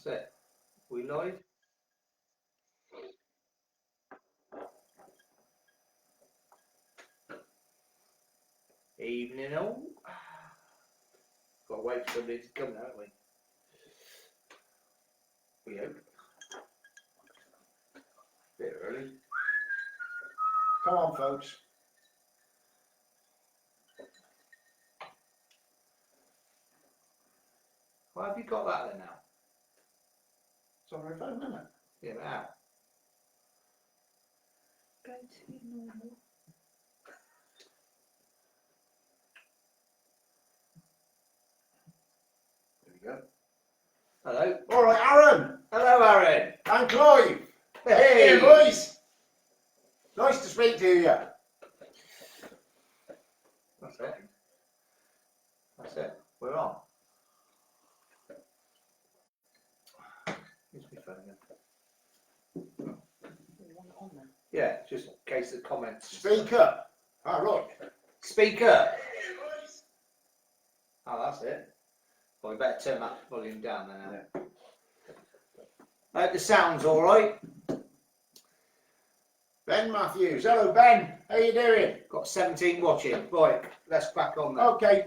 That's it. We live. Evening all. Got to wait for somebody to come, haven't we? We hope. Bit early. Come on, folks. Why have you got that then now? It's on my phone, isn't it? Yeah, but how? Go to normal. There we go. Hello. All right, Aaron. Hello, Aaron. And Clive. Hey, boys. Nice to speak to you. That's it. That's it. We're on. Here's my phone again. On there. Yeah, just in case the comments. Speak up. All right. Speak up. Oh, that's it. Well, we better turn that volume down then. Yeah. I hope the sound's all right. Ben Matthews. Hello, Ben. How you doing? Got 17 watching. Right, let's crack on then. Okay.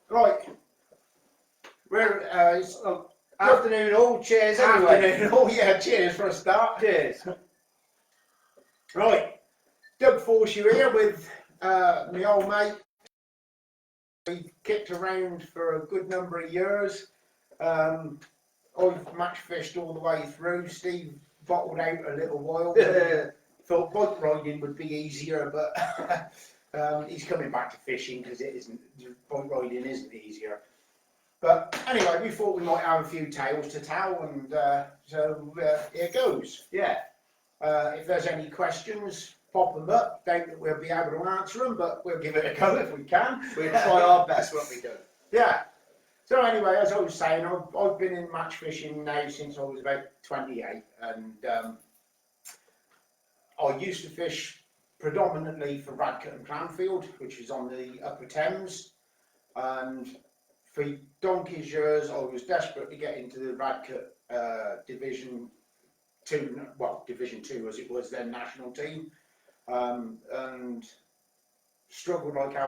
Right. We're it's Afternoon all. Cheers anyway. afternoon. Oh yeah. Cheers for a start. Cheers. Right. Doug Foreshew here with my old mate. We kicked around for a good number of years. I've match fished all the way through. Steve bottled out a little while. Thought boat riding would be easier, but he's coming back to fishing because it isn't. Boat riding isn't easier. But anyway, we thought we might have a few tales to tell, and so here goes. Yeah. If there's any questions, pop them up. Doubt that we'll be able to answer them, but we'll give it a go if we can. We'll try our best, won't we, Doug? Yeah. So anyway, as I was saying, I've been in match fishing now since I was about 28, and I used to fish predominantly for Radcliffe and Clanfield, which is on the Upper Thames, and for donkey's years I was desperate to get into the Radcliffe Division 2, well, Division 2 as it was then, national team, and struggled like how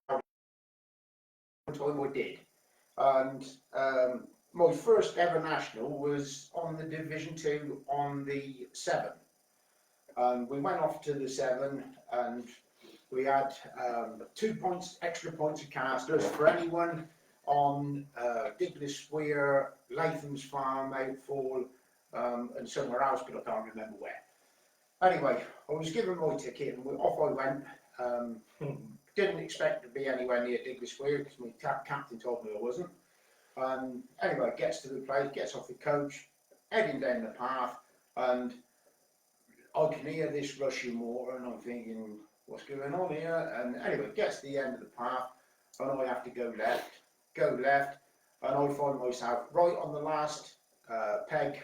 time I did. And my first ever national was on the Division 2 on the 7. And we went off to the 7 and we had 2 points, extra points of casters for anyone on Diglis Weir, Latham's Farm, Outfall, and somewhere else, but I can't remember where. Anyway, I was given my ticket and off I went. Didn't expect to be anywhere near Diglis Weir because my captain told me I wasn't. Anyway, gets to the place, gets off the coach, heading down the path, and I can hear this rushing water, and I'm thinking, what's going on here? And anyway, gets to the end of the path, and I have to go left, and I find myself right on the last peg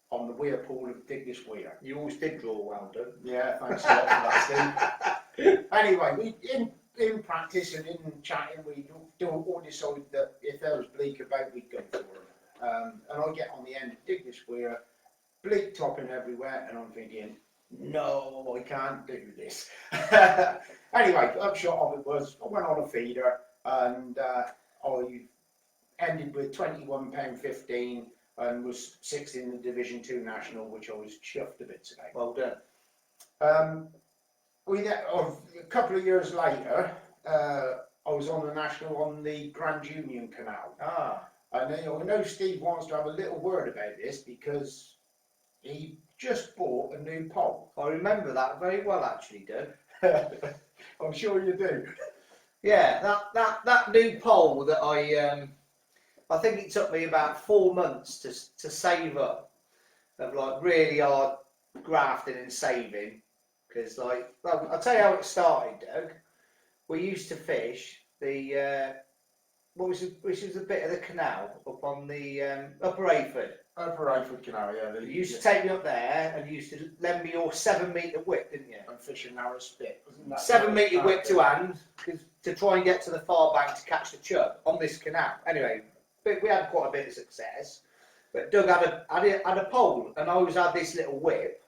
on the weir pool of Diglis Weir. You always did draw well, Doug. Yeah, thanks a lot for that, Steve. Anyway, in practice and in chatting, we all decided that if there was bleak about, we'd go for them. And I get on the end of Diglis Weir, bleak topping everywhere, and I'm thinking, no, I can't do this. Anyway, upshot of it was, I went on a feeder, and I ended with £21.15 and was 6th in the Division 2 National, which I was chuffed a bit today. Well done. A couple of years later, I was on the national on the Grand Union Canal. And I know Steve wants to have a little word about this because he just bought a new pole. I remember that very well, actually, Doug. I'm sure you do. Yeah, that new pole that I think it took me about 4 months to save up, of like really hard grafting and saving. Because, like, well, I'll tell you how it started, Doug. We used to fish the, which was a bit of the canal up on the Upper Ayford. Upper Ayford Canal, yeah. You used to take me up there and you used to lend me your 7 metre whip, didn't you? And fish a narrow spit. 7 metre whip to hand to try and get to the far bank to catch the chub on this canal. Anyway, we had quite a bit of success. But Doug had a pole, and I always had this little whip,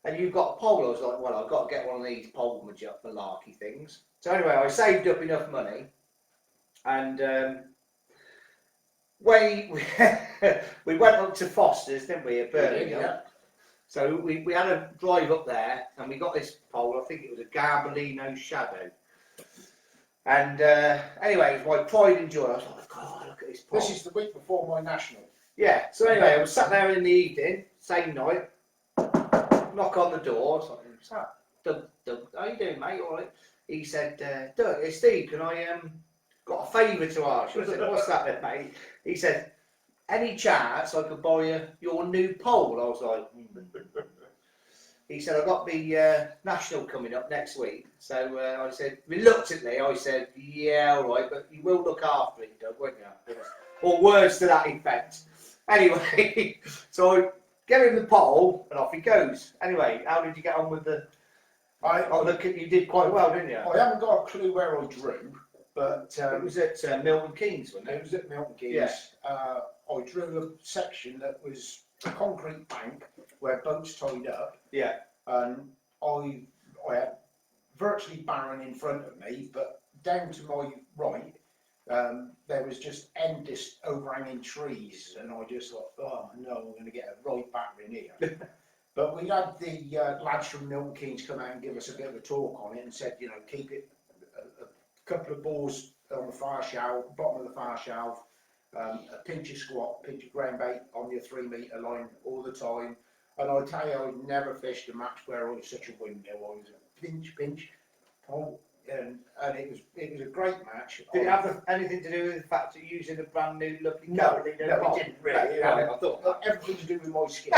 and you've got a pole. I was like, well, I've got to get one of these pole malarkey things. So anyway, I saved up enough money, and we went up to Foster's, didn't we, at Birmingham? Yeah. So we had a drive up there, and we got this pole. I think it was a Garbellino Shadow. And anyway, it was my pride and joy. I was like, God, look at this pole. This is the week before my national. Yeah, so anyway, I was sat there in the evening, same night, knock on the door. I was like, what's that? Doug, how you doing, mate? All right. He said, Doug, it's Steve, can I got a favour to ask you? I said, what's that then, mate? He said, any chance I could borrow you your new pole? I was like, He said, I've got the national coming up next week. So I said, reluctantly, I said, yeah, all right, but you will look after it, Doug, won't you? Or words to that effect. Anyway, so I get him the pole and off he goes. Anyway, how did you get on with the... you did quite well, didn't you? I haven't got a clue where I drew, but... it was at Milton Keynes, wasn't It it? was at Milton Keynes. Yeah. I drew a section that was a concrete bank where boats tied up, Yeah. and I had virtually barren in front of me, but down to my right, there was just endless overhanging trees, and I just thought, oh no, I'm going to get a right batter in here. But we had the lads from Milton Keynes come out and give us a bit of a talk on it, and said, you know, keep it a couple of balls on the far shelf, bottom of the far shelf, a pinch of squat, pinch of ground bait on your 3 metre line all the time. And I tell you, I've never fished a match where I was such a window. I was a pinch, oh, and it was a great match. Did it have anything to do with the fact that you're using a brand new looking No, Garbellino it pole? didn't really. I thought Everything to do with my skin.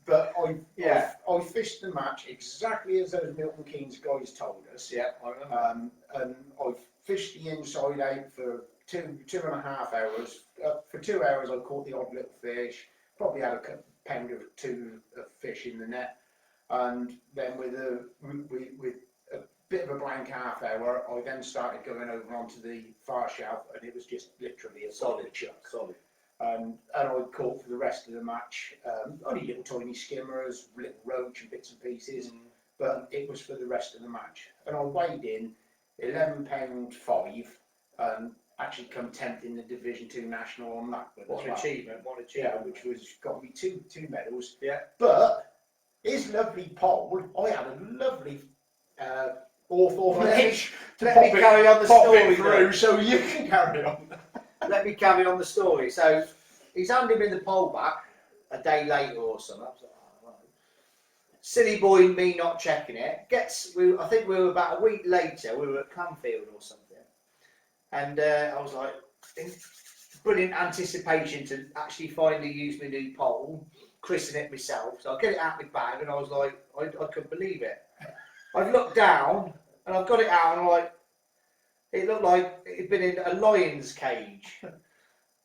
But I fished the match exactly as those Milton Keynes guys told us. Yeah, I remember. And I fished the inside out for 2.5 hours. For 2 hours, I caught the odd little fish. Probably had a pound or two of fish in the net. And then with a bit of a blank half hour, I then started going over onto the far shelf, and it was just literally a solid chuck. Solid. And I caught for the rest of the match only little tiny skimmers, little roach and bits and pieces, but it was for the rest of the match. And I weighed in £11.5 and actually come 10th in the Division 2 National on that. What an achievement, what an Yeah, achievement. which was got me two medals. Yeah. But his lovely pole, I had a lovely Hawthorne edge to Let me carry on the story through, then. so you can carry on. Let me carry on the story. So he's handed me the pole back a day later or something. I was like, oh, right. Silly boy, me not checking it. I think we were about a week later. We were at Clanfield or something, and I was like, in brilliant anticipation to actually finally use my new pole, christen it myself. So I get it out of my bag, and I was like, I couldn't believe it. I've looked down and I've got it out, and I'm like, it looked like it'd been in a lion's cage.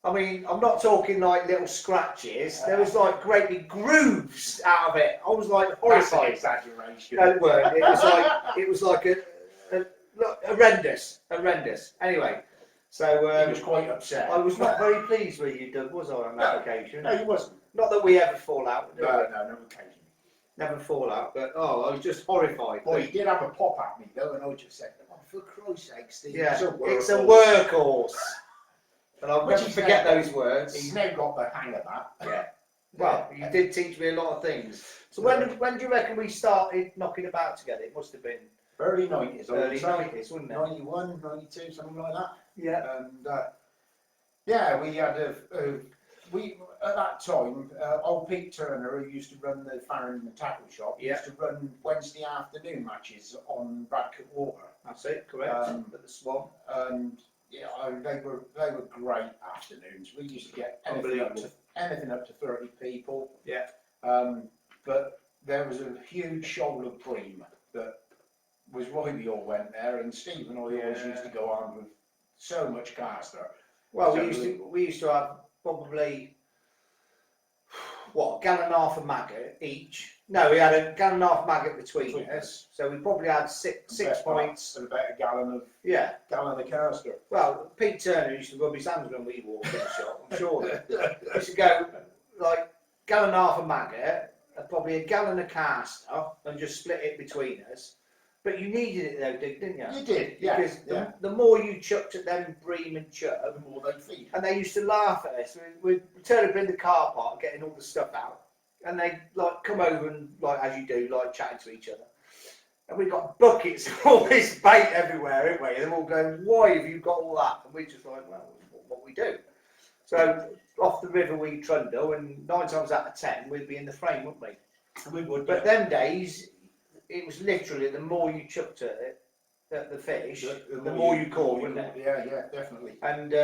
I mean, I'm not talking like little scratches. There was like great big grooves out of it. I was like horrified. Exaggeration. No, it weren't. It was like horrendous. Anyway, so He was quite upset. I was not very pleased with you, Doug, was I, on that occasion? No, he wasn't. Not that we ever fall out. Do we? No, occasionally. Never fall out. But I was just horrified. Well, he did have a pop at me though, and I just said, "Oh, for Christ's sake, Steve, Yeah, it's it's a workhorse. And I'll Which never he's forget now- those words. He's now got the hang of that. Yeah. Well, you did teach me a lot of things. So when do you reckon we started knocking about together? It must have been Early 90s, I would early say. 90s, wouldn't it? 91, 92, something like that. Yeah. And yeah, we had we at that time, old Pete Turner, who used to run the Farron Tackle Shop, used to run Wednesday afternoon matches on Radcliffe Water. That's it, correct. At the Swan. And yeah, they were great afternoons. We used to get anything up to 30 people. Yeah. But there was a huge shoal of bream that was why we all went there, and Steve and I always used to go on with so much caster. Well, So we used to have probably what, a gallon and a half of maggot each. No, we had a gallon and a half maggot between us, so we probably had six points. And about a gallon of caster. Well, Pete Turner used to rub his hands when we walked in the shop, I'm sure. We used to go like gallon and a half of maggot, and probably a gallon of caster, and just split it between us. But you needed it though, didn't you? You did, yeah. Because the more you chucked at them bream and chub, The more they'd feed. and they used to laugh at us. We'd turn up in the car park, getting all the stuff out, and they'd like come over and like as you do, like chatting to each other. And we got buckets of all this bait everywhere, haven't we? And they're all going, "Why have you got all that?" And we just like, "Well, what we do." So off the river we trundle, and 9 times out of 10 we'd be in the frame, wouldn't we? We would. But them days, it was literally the more you chucked at it, at the fish, the more you caught, wasn't it? Yeah, definitely. And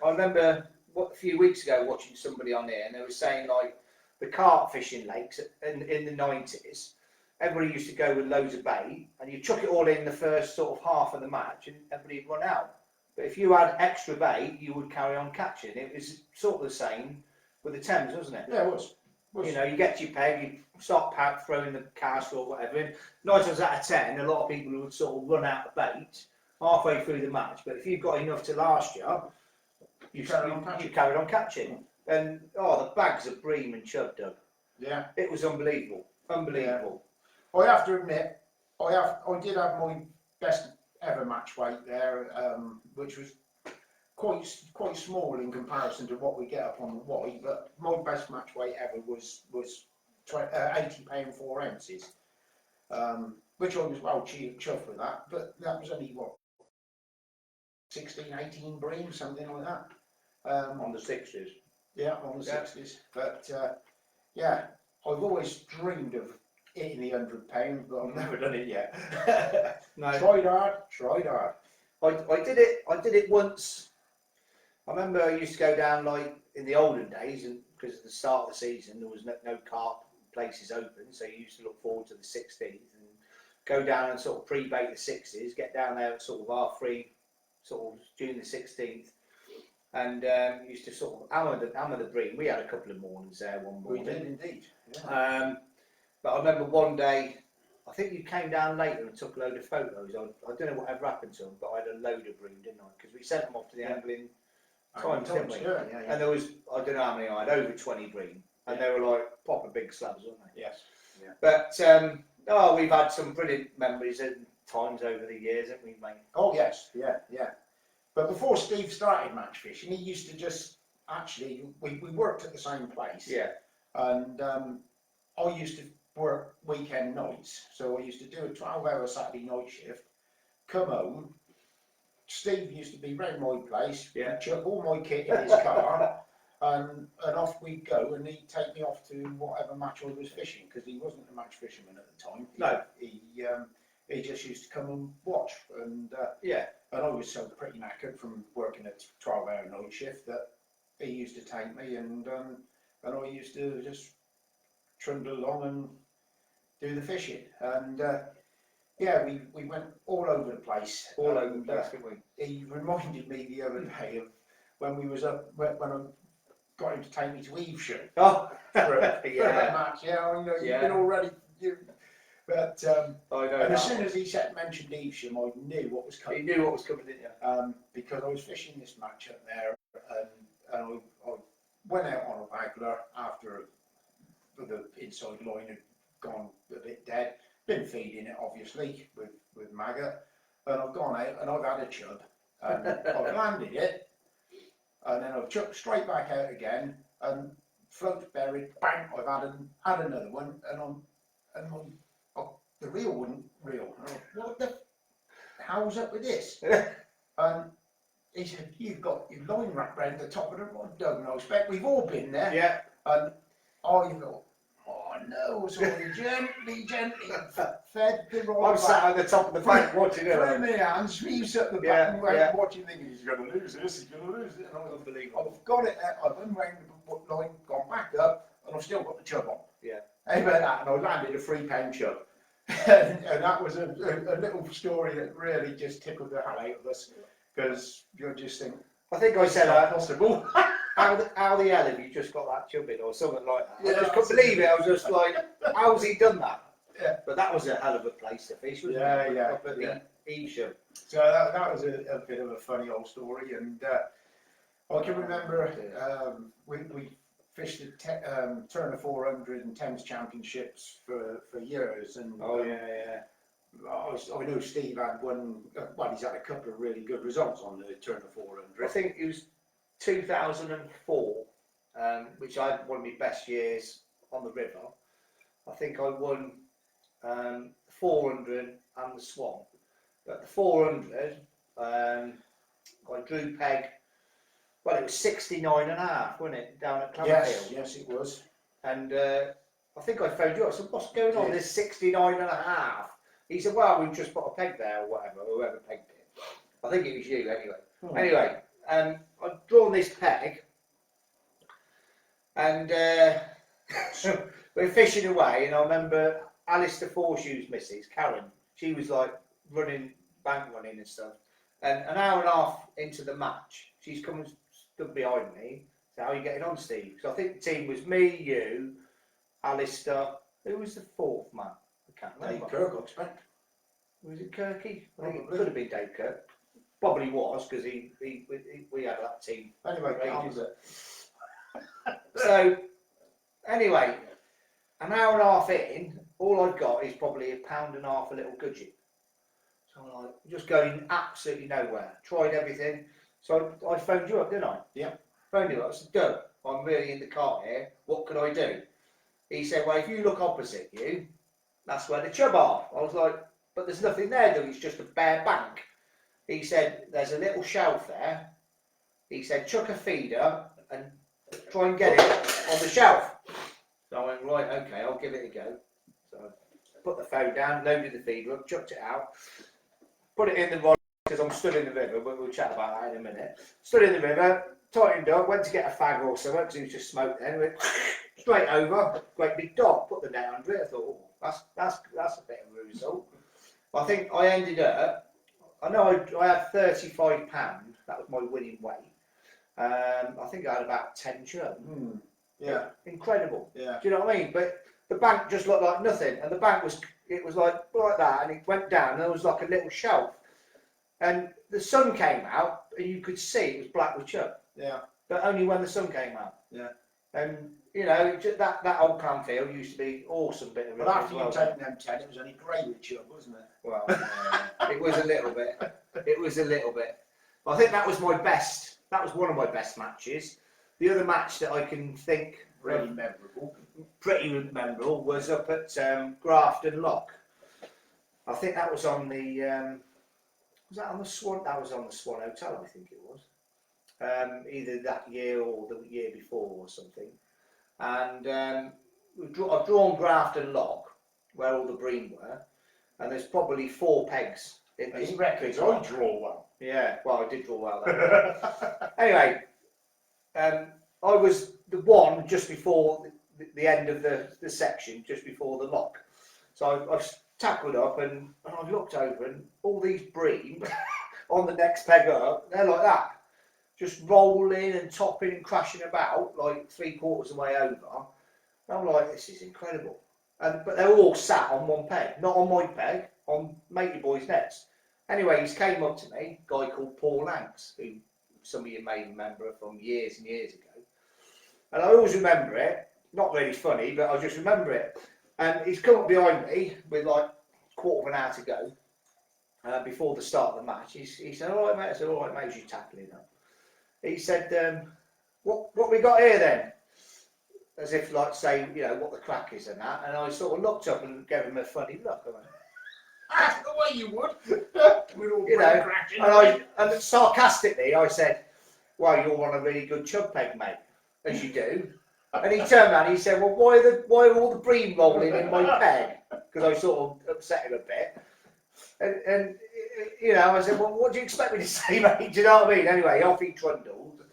I remember a few weeks ago watching somebody on here, and they were saying like the carp fishing lakes in the 90s, everybody used to go with loads of bait, and you chuck it all in the first sort of half of the match, and everybody'd run out. But if you had extra bait, you would carry on catching. It was sort of the same with the Thames, wasn't it? Yeah, it was. You know, you get to your peg, you start throwing the cast or whatever in. 9 times out of 10, a lot of people would sort of run out of bait halfway through the match. But if you've got enough to last you, you carried on catching. And the bags of bream and chub, Doug. Yeah, it was unbelievable, unbelievable. Yeah. I have to admit, I did have my best ever match weight there, which was quite small in comparison to what we get up on the Wye, but my best match weight ever was 80 pound 4 ounces, which I was well chuffed with that, but that was only what 16, 18 bream, something like that. On the 60s. Yeah, on the 60s. But yeah, I've always dreamed of hitting the £100, but I've never done it yet. No. Tried hard. I did it once. I remember I used to go down like in the olden days, and because at the start of the season there was no carp places open, so you used to look forward to the 16th and go down and sort of pre-bait the 60s, get down there at sort of R3, sort of June the 16th, and used to sort of hammer the bream. We had a couple of mornings there one morning. We did indeed. Yeah. But I remember one day, I think you came down later and took a load of photos. I don't know whatever happened to them, but I had a load of bream, didn't I? Because we sent them off to the angling times, didn't we? Yeah. And there was, I don't know how many I had, over 20 bream. And they were like proper big slabs, weren't they? Yes. Yeah. But we've had some brilliant memories and times over the years, haven't we, mate? Oh yes, yeah. But before Steve started match fishing, he used to just we worked at the same place. Yeah. And I used to work weekend nights, so I used to do a 12-hour Saturday night shift, come home. Steve used to be round my place, chuck all my kit in his car, and off we'd go, and he'd take me off to whatever match I was fishing, because he wasn't a match fisherman at the time. He just used to come and watch, and I was so pretty knackered from working a 12-hour night shift that he used to take me, and I used to just trundle along and do the fishing, and we went all over the place. All over the place, didn't we? He reminded me the other day of when we was up, when I got him to take me to Evesham. Oh, for a match. Yeah, I know, you've been already. But I know. And as soon as he mentioned Evesham, I knew what was coming. You knew what was coming, didn't you? Because I was fishing this match up there, and I went out on a waggler after the inside line had gone a bit dead. Been feeding it obviously with maggot, and I've gone out and I've had a chub, and I've landed it, and then I've chucked straight back out again, and float's buried. Bang! I've had another one, and the reel wouldn't reel. What the hell's up with this? And he said, "You've got your line wrapped round the top of the rod, Doug." And I expect we've all been there. Yeah. And I thought, oh no, so I gently fed the rod. I'm sat at the top of the bank watching it. Throw my hands, reefs at the back, and watching, thinking he's going to lose this, he's going to lose it. And I've got it there, I've unwound the line, gone back up, and I've still got the chub on. Yeah. How about that? And I landed a £3 chub. And that was a little story that really just tickled the hell out of us, because you're just thinking, I think I said, Not possible. how the hell have you just got that chub in or something like that? I Yeah, just couldn't believe it. I was just like, how's he done that? Yeah. But that was a hell of a place to fish, wasn't Yeah, it? yeah, Up at yeah. the Evesham. So that was a bit of a funny old story, and I can remember we fished the Turner 400 and Thames Championships for years, and Oh yeah. I know Steve had one. Well, he's had a couple of really good results on the Turner 400. I think it was 2004, which I had one of my best years on the river. I think I won 400 and the Swan. But the 400, I drew peg. Well, it was 69.5, wasn't it, down at Clanfield? Yes, it was. And I think I phoned you up. I said, "What's going on? Yeah. There's 69.5." He said, "Well, we've just put a peg there or whatever. Whoever pegged it. I think it was you anyway." Hmm. Anyway, I'd drawn this peg, and we're fishing away, and I remember Alistair Foreshew's missus, Karen. She was like bank running and stuff. And an hour and a half into the match, she's come and stood behind me. So, "How are you getting on, Steve?" So I think the team was me, you, Alistair. Who was the fourth man? I can't remember. Dave Kirk, I expect. Was it Kirky? I think it Probably. could have been Dave Kirk. Probably was, because we had that team. Anyway, Right. on with it. So anyway, an hour and a half in, all I've got is probably £1.5 pound a little gudgeon. So I'm like, just going absolutely nowhere. Tried everything. So I phoned you up, didn't I? Yeah. Phoned you up. I said, "Doug, I'm really in the cart here. What could I do?" He said, "Well, if you look opposite you, that's where the chub are." I was like, "But there's nothing there, Doug. It's just a bare bank." He said, "There's a little shelf there." He said, "Chuck a feeder and try and get it on the shelf." So I went, "Right, okay, I'll give it a go." So I put the phone down, loaded the feeder up, chucked it out, put it in the rod, because I'm stood in the river, but we'll chat about that in a minute. Stood in the river, tightened up, went to get a fag or something, because he was just smoked then, went straight over, great big dog, put the net under it. I thought, "Oh, that's a bit of a result." I think I ended up, I know I had £35, that was my winning weight. I think I had about 10 chub. Yeah. Incredible. Yeah. Do you know what I mean? But the bank just looked like nothing, and the bank was like that, and it went down, and there was like a little shelf, and the sun came out, and you could see it was black with chub, Yeah. but only when the sun came out. Yeah. And you know, that old Clanfield used to be awesome bit of But river after as well. you'd taken them 10, it was only grey with chub, wasn't it? Well, it was a little bit. It was a little bit. But I think that was my best. That was one of my best matches. The other match that I can think Really memorable. pretty memorable was up at Grafton Lock. I think that was on the was that on the Swan? That was on the Swan Hotel, I think it was. Either that year or the year before or something. And I've drawn Grafton Lock where all the bream were, and there's probably 4 pegs in this. He reckons I draw well. Yeah, well, I did draw well then. Anyway, I was the one just before the end of the section, just before the lock. So I've tackled up and I've looked over, and all these bream on the next peg up, they're like that. Just rolling and topping and crashing about like 3/4 of the way over. And I'm like, this is incredible. But they're all sat on one peg, not on my peg, on Matey Boy's nets. Anyway, he's came up to me, a guy called Paul Lanks, who some of you may remember from years and years ago. And I always remember it, not really funny, but I just remember it. And he's come up behind me with like 1/4 of an hour to go before the start of the match. He said, "All right, mate." I said, "All right, mate, you tackling up." He said, what we got here then? As if like saying, you know, what the crack is and that. And I sort of looked up and gave him a funny look. I went, That's the way you would. We're all you know, cracking. and sarcastically I said, "Well, you're on a really good chub peg, mate, as you do." And he turned around and he said, "Well, why are all the bream rolling in my peg?" Because I sort of upset him a bit. And you know, I said, "Well, what do you expect me to say, mate?" Do you know what I mean? Anyway, off he trundled,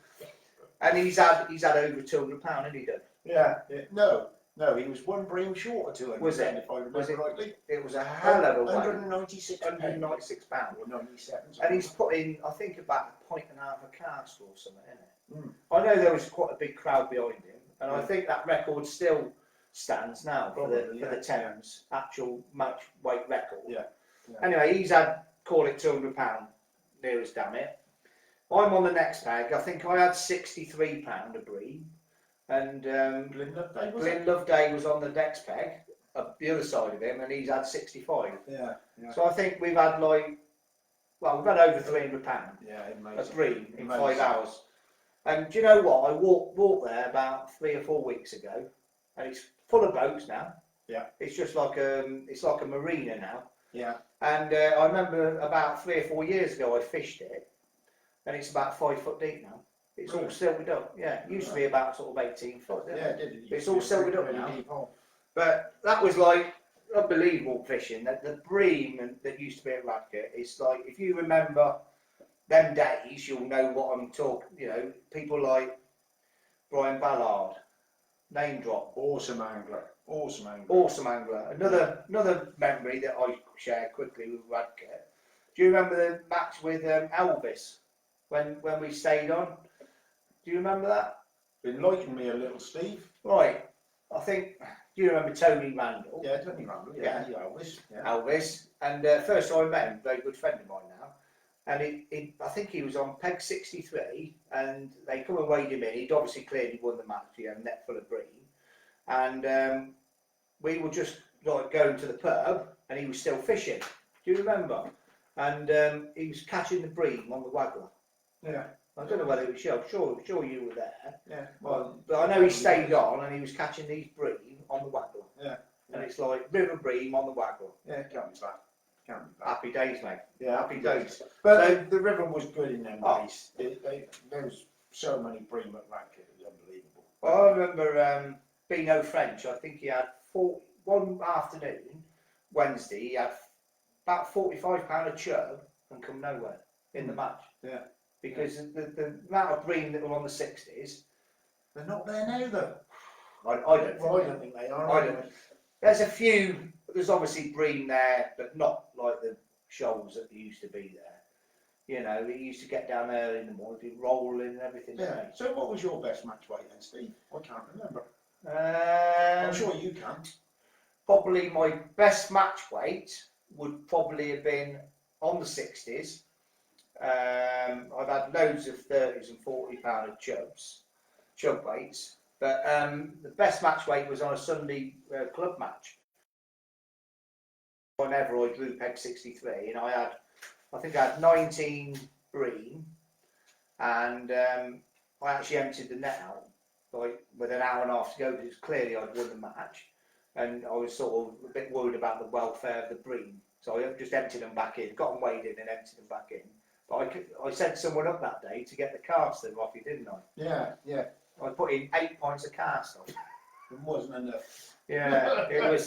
and he's had over £200, hasn't he, Doug? Yeah. No, No, he was one bream short of 200. Was it? If I remember Was it? rightly. It was a hell of a weight. 196 £196. or 97. And he's put in, I think, about a pint and a half of cask or something in it. Mm. I know there was quite a big crowd behind him, and I Yeah. think that record still stands now for the Probably, for the yeah. Thames actual match weight record. Yeah. Yeah. Anyway, he's had, call it £200 near as damn it. I'm on the next peg. I think I had £63 of bream, and Glyn Loveday, was it? Glyn Loveday was on the next peg, the other side of him, and he's had 65. Yeah. Yeah. So I think we've had we've had over £300 Yeah, of amazing. bream in Amazing. 5 hours. And do you know what? I walked there about 3 or 4 weeks ago, and it's full of boats now. Yeah. It's just like a marina now. Yeah. And I remember about 3 or 4 years ago I fished it, and it's about 5 foot deep now. It's all Really? silted up. Yeah, it used to be about sort of 18 foot. Yeah, Didn't it it? did. It's all silted up now. Deep hole. But that was like unbelievable fishing. That the bream that used to be at Radcliffe, it's like, if you remember them days, you'll know what I'm talking. You know, people like Brian Ballard, name drop. Awesome angler. Awesome angler. Awesome angler. Another memory that I share quickly with Radcliffe. Do you remember the match with Elvis when we stayed on? Do you remember that? Enlighten me a little, Steve. Right. I think. Do you remember Tony Randall? Yeah, Tony Randall. Yeah, Elvis. Yeah. Elvis. And first time I met him, very good friend of mine now. And I think he was on peg 63, and they come and weighed him in. He'd obviously clearly won the match, net full of bream. And we were just like going to the pub, and he was still fishing. Do you remember? And he was catching the bream on the waggler. Yeah. I don't know whether it was you. I'm sure you were there. Yeah. But I know he stayed on, and he was catching these bream on the waggler. Yeah. And it's like river bream on the waggler. Yeah, can't be bad. Can't be bad. Happy days, mate. Yeah, Happy days. But So- the river was good in them Oh. days. There was so many bream at Radcliffe. It was unbelievable. Well, I remember Beano French. I think he had one afternoon, Wednesday, he had about £45 of chub and come nowhere in the match. Yeah. Because the amount of bream that were on the 60s, They're not there now, though. I don't think. Well, I don't think they are. I don't. There's a few. There's obviously bream there, but not like the shoals that used to be there. You know, they used to get down there in the morning, be rolling and everything. Yeah. So, what was your best match weight then, Steve? I can't remember. I'm I'm sure you can. Probably my best match weight would probably have been on the 60s. I've had loads of 30s and £40 of chub weights, but the best match weight was on a Sunday club match. Whenever I drew peg 63, and I think I had 19 bream, and I actually emptied the net out like with an hour and a half to go, because clearly I'd won the match, and I was sort of a bit worried about the welfare of the bream, so I just emptied them back in, got them weighed in and emptied them back in. But I sent someone up that day to get the cast off you, didn't I? Yeah, yeah. I put in 8 pints of cast off. It wasn't enough. Yeah, it was.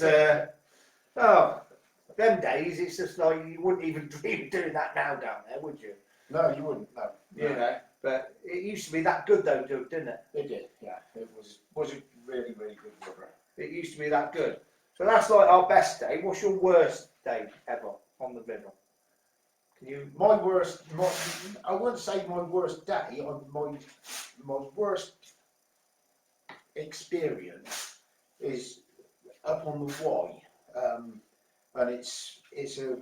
Them days, it's just like you wouldn't even dream of doing that now down there, would you? No, you wouldn't. No. You know, but it used to be that good though, didn't it? It did. Yeah, it was a really, really good river. It used to be that good. So that's like our best day. What's your worst day ever on the river? Can you? I wouldn't say my worst day. My worst experience is up on the Y, and it's a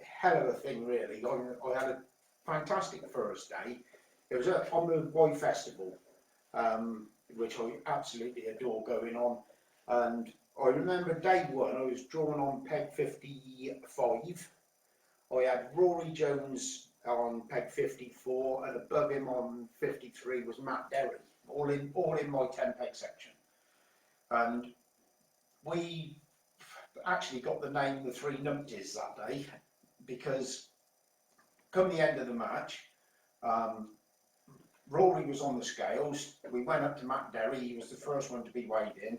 hell of a thing, really. I had a fantastic first day. It was on the Y Festival, which I absolutely adore going on. And I remember day one, I was drawn on peg 55. I had Rory Jones on peg 54, and above him on 53 was Matt Derry, all in my 10 peg section. And we actually got the name the Three Numpties that day, because come the end of the match, Rory was on the scales. We went up to Matt Derry. He was the first one to be weighed in.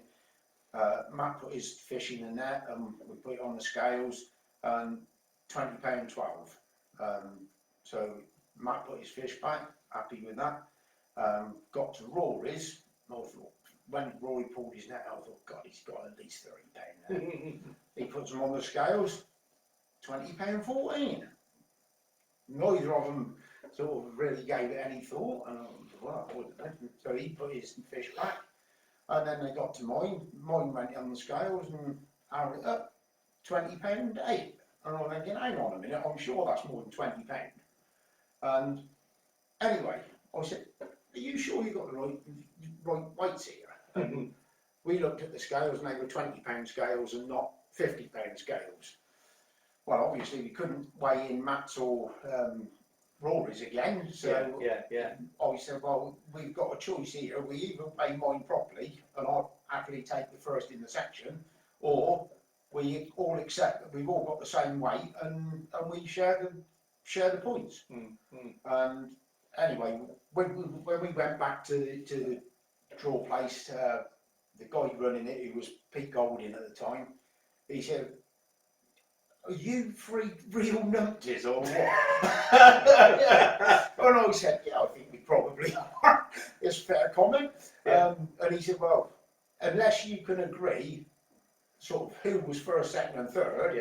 Matt put his fish in the net, and we put it on the scales, and £20.12. So Matt put his fish back, happy with that. Got to Rory's. I thought, when Rory pulled his net out, I thought, God, he's got at least £30 there. He puts them on the scales, £20.14. Neither of them sort of really gave it any thought, and I thought, well, I wouldn't know. So he put his fish back, and then they got to mine. Mine went on the scales and added it up, £20.08. And I'm thinking, hang on a minute, I'm sure that's more than £20. And anyway, I said, are you sure you got the right weights here? And we looked at the scales and they were £20 scales and not £50 scales. Well, obviously we couldn't weigh in Matt's or Rory's again, so I said, well, we've got a choice here. We either weigh mine properly and I'll happily take the first in the section, or we all accept that we've all got the same weight and we share the points. And anyway, when we went back to the draw place, the guy running it, who was Pete Golding at the time, he said, are you three real numpties or what? And I said, yeah, I think we probably are. It's a fair comment. And he said, well, unless you can agree sort of who was first, second and third,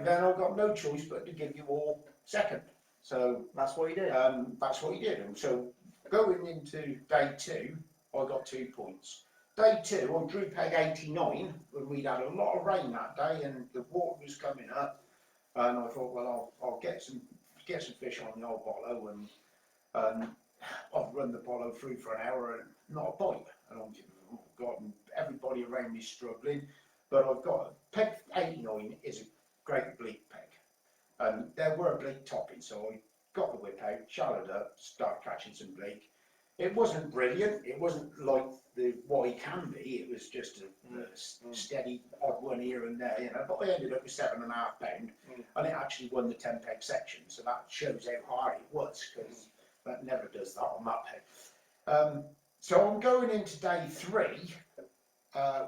then I've got no choice but to give you all second. So that's what he did. That's what he did. And so going into day 2, I got 2 points. Day 2, I drew peg 89 when we'd had a lot of rain that day and the water was coming up. And I thought, well, I'll get some fish on the old bollo, and I've run the bollo through for an hour and not a bite. And I'm thinking, oh God, and everybody around me struggling. But I've got peg 89 is a great bleak peg. And there were bleak toppings, so I got the whip out, shallowed up, started catching some bleak. It wasn't brilliant, it wasn't like what he can be, it was just a steady odd one here and there, you know, but I ended up with £7.5, and it actually won the 10 peg section, so that shows how hard it was, because that never does that on that peg. So I'm going into day 3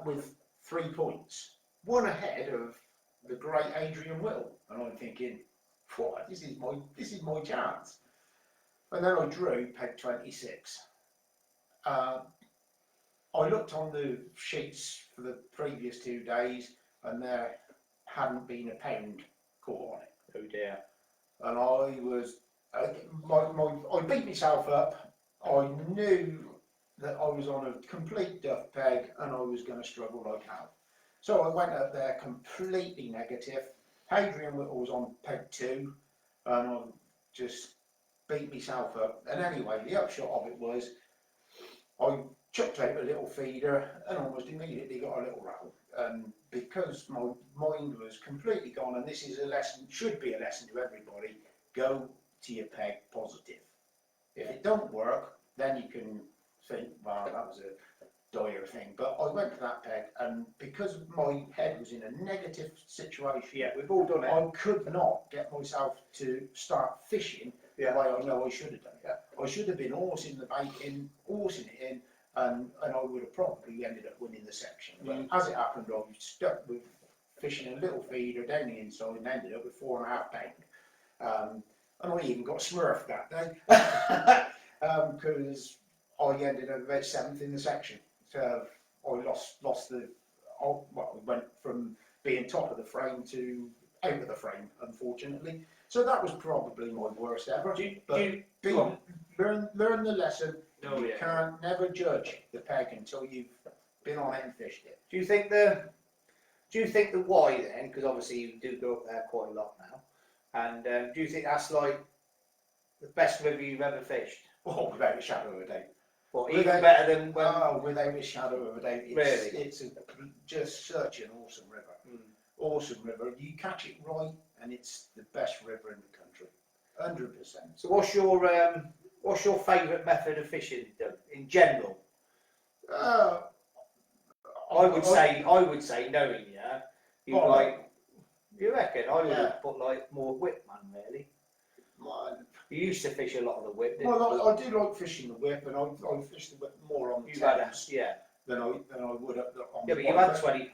with 3 points, one ahead of the great Adrian Whittle, and I'm thinking, what, this is my chance. And then I drew peg 26. I looked on the sheets for the previous 2 days, and there hadn't been a pound caught on it. Oh dear. And I was, I beat myself up. I knew that I was on a complete duff peg, and I was going to struggle like hell. So I went up there completely negative. Hadrian Whittle was on peg 2, and I just beat myself up. And anyway, the upshot of it was I chucked out a little feeder and almost immediately got a little rattle. And because my mind was completely gone, and this is a lesson, should be a lesson to everybody, go to your peg positive. If it don't work, then you can think, well, that was a dire thing. But I went to that peg, and because my head was in a negative situation, we've all done it. I could not get myself to start fishing the way I know I should have done it. I should have been horsing the bait in, horsing it in, and I would have probably ended up winning the section. But as it happened, I was stuck with fishing a little feeder down the inside and ended up with £4.5. And I even got smurfed that day because I ended up about 7th in the section. So I lost the. Well, we went from being top of the frame to out of the frame, unfortunately. So that was probably my worst ever. Learn the lesson. You can't never judge the peg until you've been on it and fished it. Do you think the why then? Because obviously you do go up there quite a lot now. And do you think that's like the best river you've ever fished? Oh, without a shadow of a doubt. What, even better than when? Oh, without a shadow of a doubt. It's just such an awesome river. Awesome river. You catch it right, and it's the best river in the country. 100%. So what's your favourite method of fishing in general? I would say knowing you reckon I would have put like more whip, man, really. You used to fish a lot of the whip, didn't you? Well, I do like fishing the whip, and I fish the whip more on the Thames than I would up on the but you had £20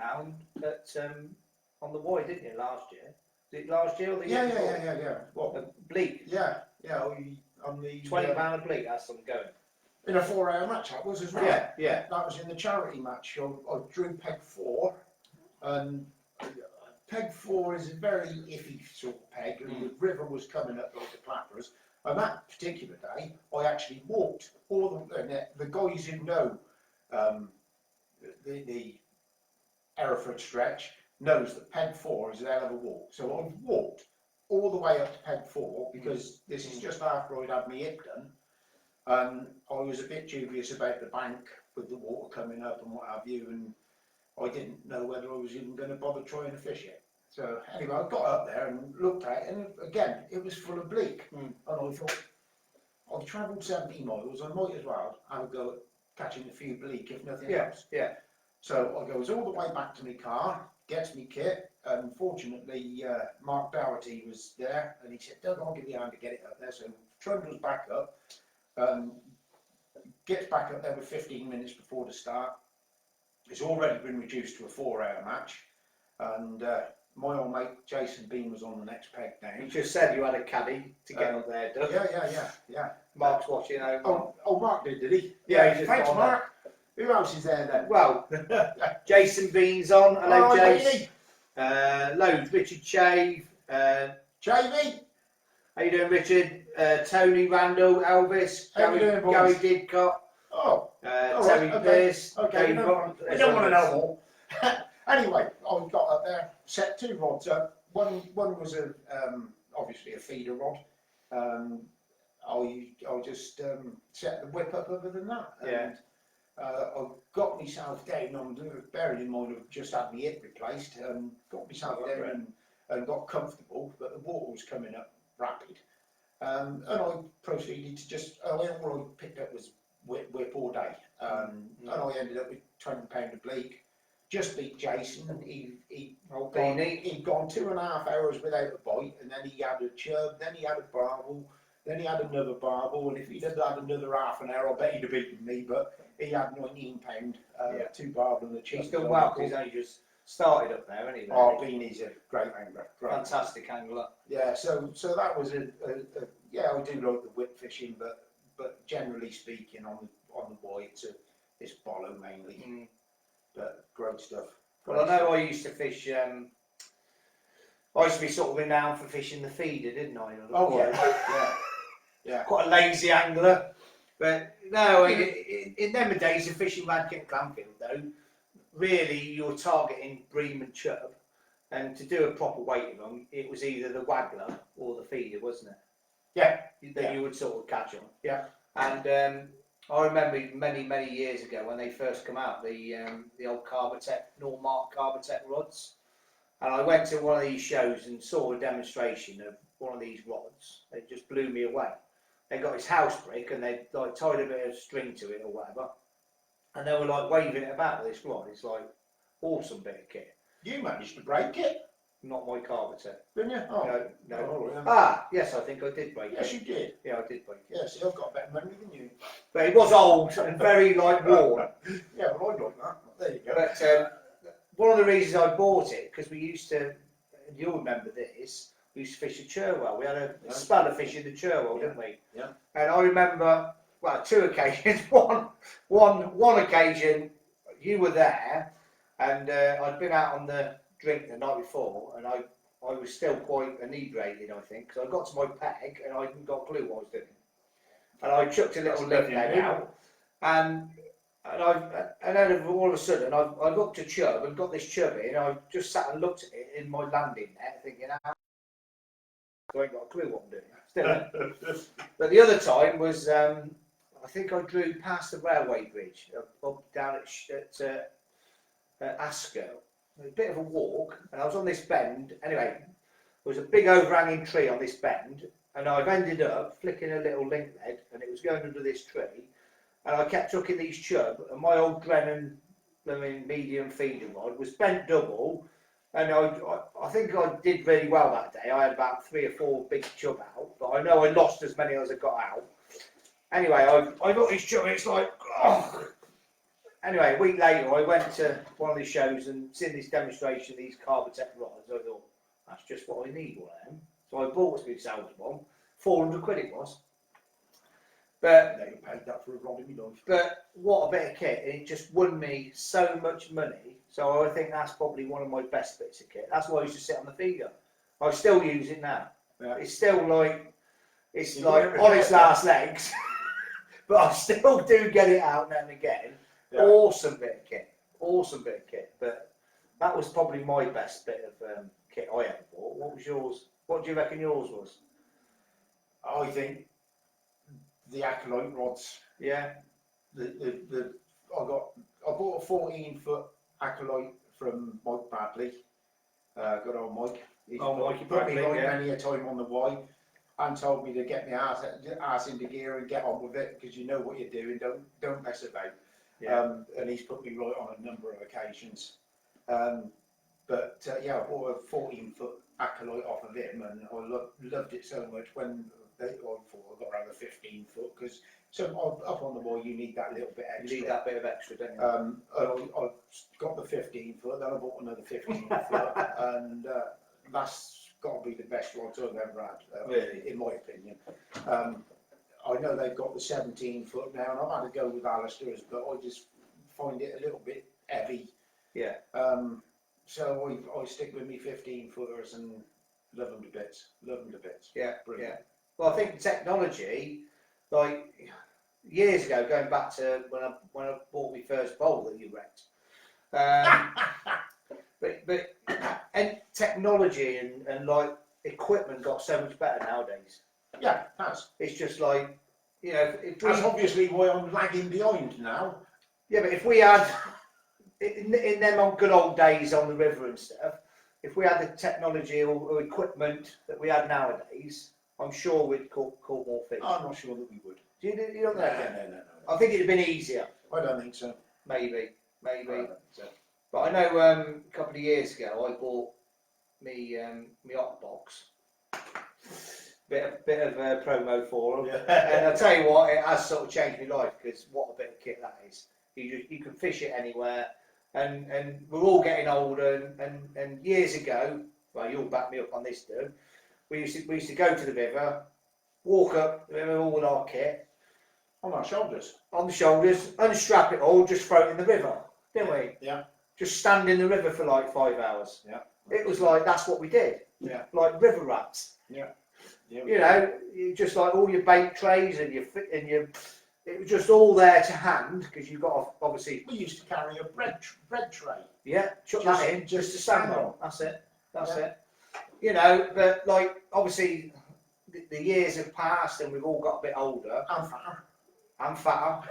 on the wide, didn't you, last year? Was it last year or the year before? Yeah. What? Bleak? Yeah, on the... £20 a bleak, that's some going. In a 4-hour match, that was as well. Yeah, yeah. That was in the charity match. I drew peg 4, and peg 4 is a very iffy sort of peg, and the river was coming up like the clappers. And that particular day, I actually walked all the guys who know the Hereford stretch knows that peg 4 is a hell of a walk. So I walked all the way up to peg 4 because this is just after I'd had my hip done. I was a bit dubious about the bank with the water coming up and what have you, and I didn't know whether I was even going to bother trying to fish it. So anyway, I got up there and looked at it, and again, it was full of bleak. And I thought, I've travelled 70 miles, I might as well have a go at catching a few bleak, if nothing else. Yeah. So I goes all the way back to my car, gets me kit, and fortunately Mark Doherty was there, and he said, Doug, I'll give you a hand to get it up there. So trundles back up, gets back up there with 15 minutes before the start. It's already been reduced to a 4-hour match, and my old mate Jason Bean was on the next peg down. You just said you had a caddy to get up there, Doug. Yeah. Mark's watching over. Oh, Mark did he? Yeah, he's just thanks, on Mark. Who else is there then? Well, Jason Bean's on. Hello, All right, Jason. Loads. Richard Chave. Jamie? How you doing, Richard? Tony Randall, Elvis, How you doing, boys? Gary Didcott, Oh, Terry right, Pearce, okay. Dave Rock. I don't want to know all. Anyway, I got up there, set 2 rods up. One was obviously a feeder rod. I just set the whip up other than that. And, I got myself down on, bearing in mind I've just had my hip replaced, got myself down and got comfortable, but the water was coming up rapid. And I proceeded to just, all I picked up was whip all day. And I ended up with £20 of bleak. Just beat Jason. He'd gone 2.5 hours without a bite, and then he had a chub, then he had a barbel, then he had another barbel, and if he'd had another half an hour, I bet he'd have beaten me, but he had £19, 2 barbel and a cheese. He's done well because he's only just started up there, hasn't he? Oh, Beanie's a great angler. Fantastic angler. Yeah, so that was I do like the whip fishing, but generally speaking, on the boy, it's bollow mainly, but great stuff. Well, I know I used to fish. I used to be sort of renowned for fishing the feeder, didn't I? Oh yeah. Quite a lazy angler, but no, in them days of fishing Radcliffe and Clanfield, though, really you're targeting bream and chub, and to do a proper weight of them, it was either the waggler or the feeder, wasn't it? Yeah. That you would sort of catch on. Yeah. And I remember many years ago when they first come out, the old Carbotech, Normark Carbotech rods, and I went to one of these shows and saw a demonstration of one of these rods. It just blew me away. They got this house brick and they like tied a bit of string to it or whatever, and they were like waving it about with this rod. It's like awesome bit of kit. You managed to break it, Not my Carbotech. didn't you? Oh. No. Oh, Ah, yes, I think I did break yes, it. you did. Yeah, I did break it. Yes, I've got better memory than you. But it was old and very like worn. Yeah, well, I like that. There you go. But one of the reasons I bought it, because we used to, and you'll remember this, we used to fish the Cherwell. We had a spell of fishing the Cherwell, didn't we? Yeah. And I remember, well, 2 occasions. One occasion, you were there, and I'd been out on the drink the night before, and I was still quite inebriated, I think, because I got to my peg and I hadn't got a clue what I was doing. And I chucked a little lip leg out, and then all of a sudden I looked at chub and got this chubby, and I just sat and looked at it in my landing net, thinking, I ain't got a clue what I'm doing. Still. But the other time was, I think I drew past the railway bridge up down at Ascot. It was a bit of a walk, and I was on this bend. Anyway, there was a big overhanging tree on this bend, and I've ended up flicking a little link lead, and it was going under this tree, and I kept hooking these chub, and my old Drennan medium feeder rod was bent double, and I think I did really well that day. I had about 3 or 4 big chub out, but I know I lost as many as I got out. Anyway, I got these chub, and it's like, oh. Anyway, a week later, I went to one of these shows and seen this demonstration of these Carbotech rods. I thought, that's just what I need, one of them. So I bought myself one, 400 quid it was. But Never paid that for a rod in my life. But what a bit of kit, and it just won me so much money. So I think that's probably one of my best bits of kit. That's why I used to sit on the feeder. I still use it now. Yeah. It's still like, it's You like never on its get last legs. But I still do get it out now and again. Yeah. Awesome bit of kit. Awesome bit of kit. But that was probably my best bit of kit I ever bought. What was yours? What do you reckon yours was? I think the acolyte rods. Yeah. I bought a 14-foot acolyte from Mike Bradley. Good old Mike. He's Mikey put me Bradley, right yeah. many a time on the Y and told me to get my ass into gear and get on with it because you know what you're doing. Don't mess about. Yeah. And he's put me right on a number of occasions. Yeah, I bought a 14-foot acolyte off of him, and I loved it so much when I thought I got around the 15-foot because up on the wall you need that little bit extra. You need that bit of extra, don't you? And I got the 15-foot, then I bought another 15-foot, and that's got to be the best rods I've ever had, Really? in my opinion. I know they've got the 17-foot now, and I've had to go with Alistair's, but I just find it a little bit heavy. Yeah. So I stick with me 15-footers and love them to bits. Love them to bits. Yeah, Brilliant. yeah. Well, I think technology, like years ago, going back to when I bought my first bowl that you wrecked. But and technology and like equipment got so much better nowadays. Yeah, that's It's just like, you know, if we, that's obviously why I'm lagging behind now. yeah, but if we had in them old good old days on the river and stuff, if we had the technology or equipment that we had nowadays, I'm sure we'd caught more fish. I'm not sure that we would. You don't No, know? no. I think it'd have been easier, I don't think so. maybe. I don't think so. But I know a couple of years ago I bought me hot box. Bit of promo for them, Yeah. and I tell you what, it has sort of changed my life because what a bit of kit that is. You can fish it anywhere, and we're all getting older. And years ago, well, you'll back me up on this, dude. We used to go to the river, walk up the river all with our kit On our shoulders. on the shoulders, unstrap it all, just throw it in the river, didn't we? Yeah. Just stand in the river for like 5 hours. Yeah. It was like that's what we did. Yeah. Like river rats. Yeah. You know, you just like all your bait trays and your it was just all there to hand because you got to obviously. We used to carry a bread tray. Yeah, chuck Just- that in just to stand on. That's it. That's Yeah. it. You know, but like obviously the years have passed and we've all got a bit older And fatter. and fatter.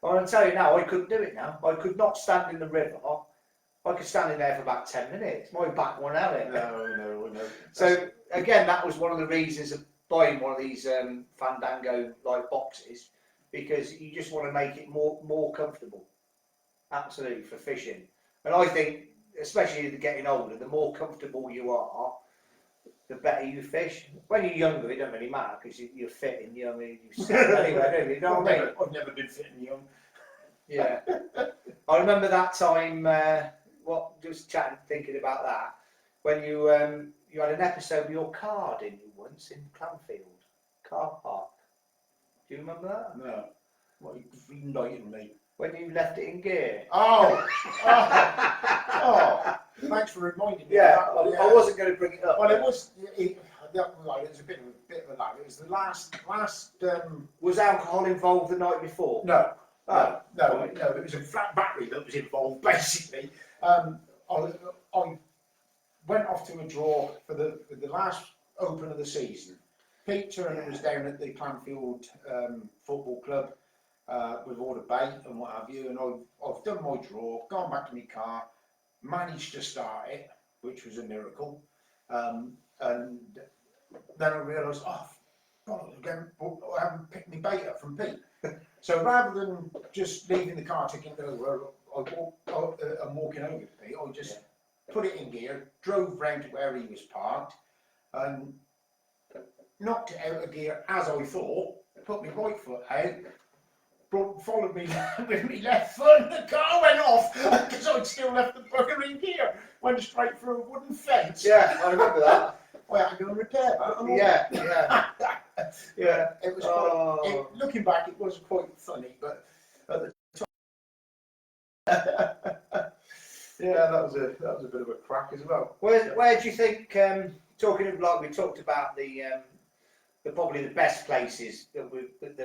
Well, I'll tell you now, I couldn't do it now. I could not stand in the river. I could stand in there for about 10 minutes. My back went out it. No. So again, that was one of the reasons of buying one of these Fandango like boxes because you just want to make it more comfortable. Absolutely for fishing, and I think especially as you're getting older, the more comfortable you are, the better you fish. When you're younger, it don't really matter because you're fit and young and you stand anyway, don't you? You know what I mean? I've never been fit and young. Yeah. I remember that time. Just chatting, thinking about that when you had an episode with your car, didn't you, once in Clanfield car park? Do you remember that? No. What, you enlightened me. When you left it in gear? Oh, thanks for reminding me. Yeah, of that one, I wasn't going to bring it up. Well, it was a bit of a lag. It was the last. Was alcohol involved the night before? No, Oh, no. It was a flat battery that was involved. Basically, I went off to a draw for the last Open of the season. Pete Turner was down at the Clanfield Football Club with all the bait and what have you, and I've done my draw, gone back to my car, managed to start it, which was a miracle, and then I realised, again, I haven't picked my bait up from Pete. So rather than just leaving the car ticking over, I'm walking over to Pete, I just put it in gear, drove round to where he was parked, and knocked it out of gear as I thought, put my right foot out, followed me with my left foot, and the car went off because I'd still left the bugger in gear. Went straight through a wooden fence. Yeah, I remember that. I had to go and repair that. And all Yeah, that. yeah, yeah. It was Oh. quite, looking back, it was quite funny, but at the yeah, that was a bit of a crack as well. Where do you think? Talking of, like we talked about the probably the best places that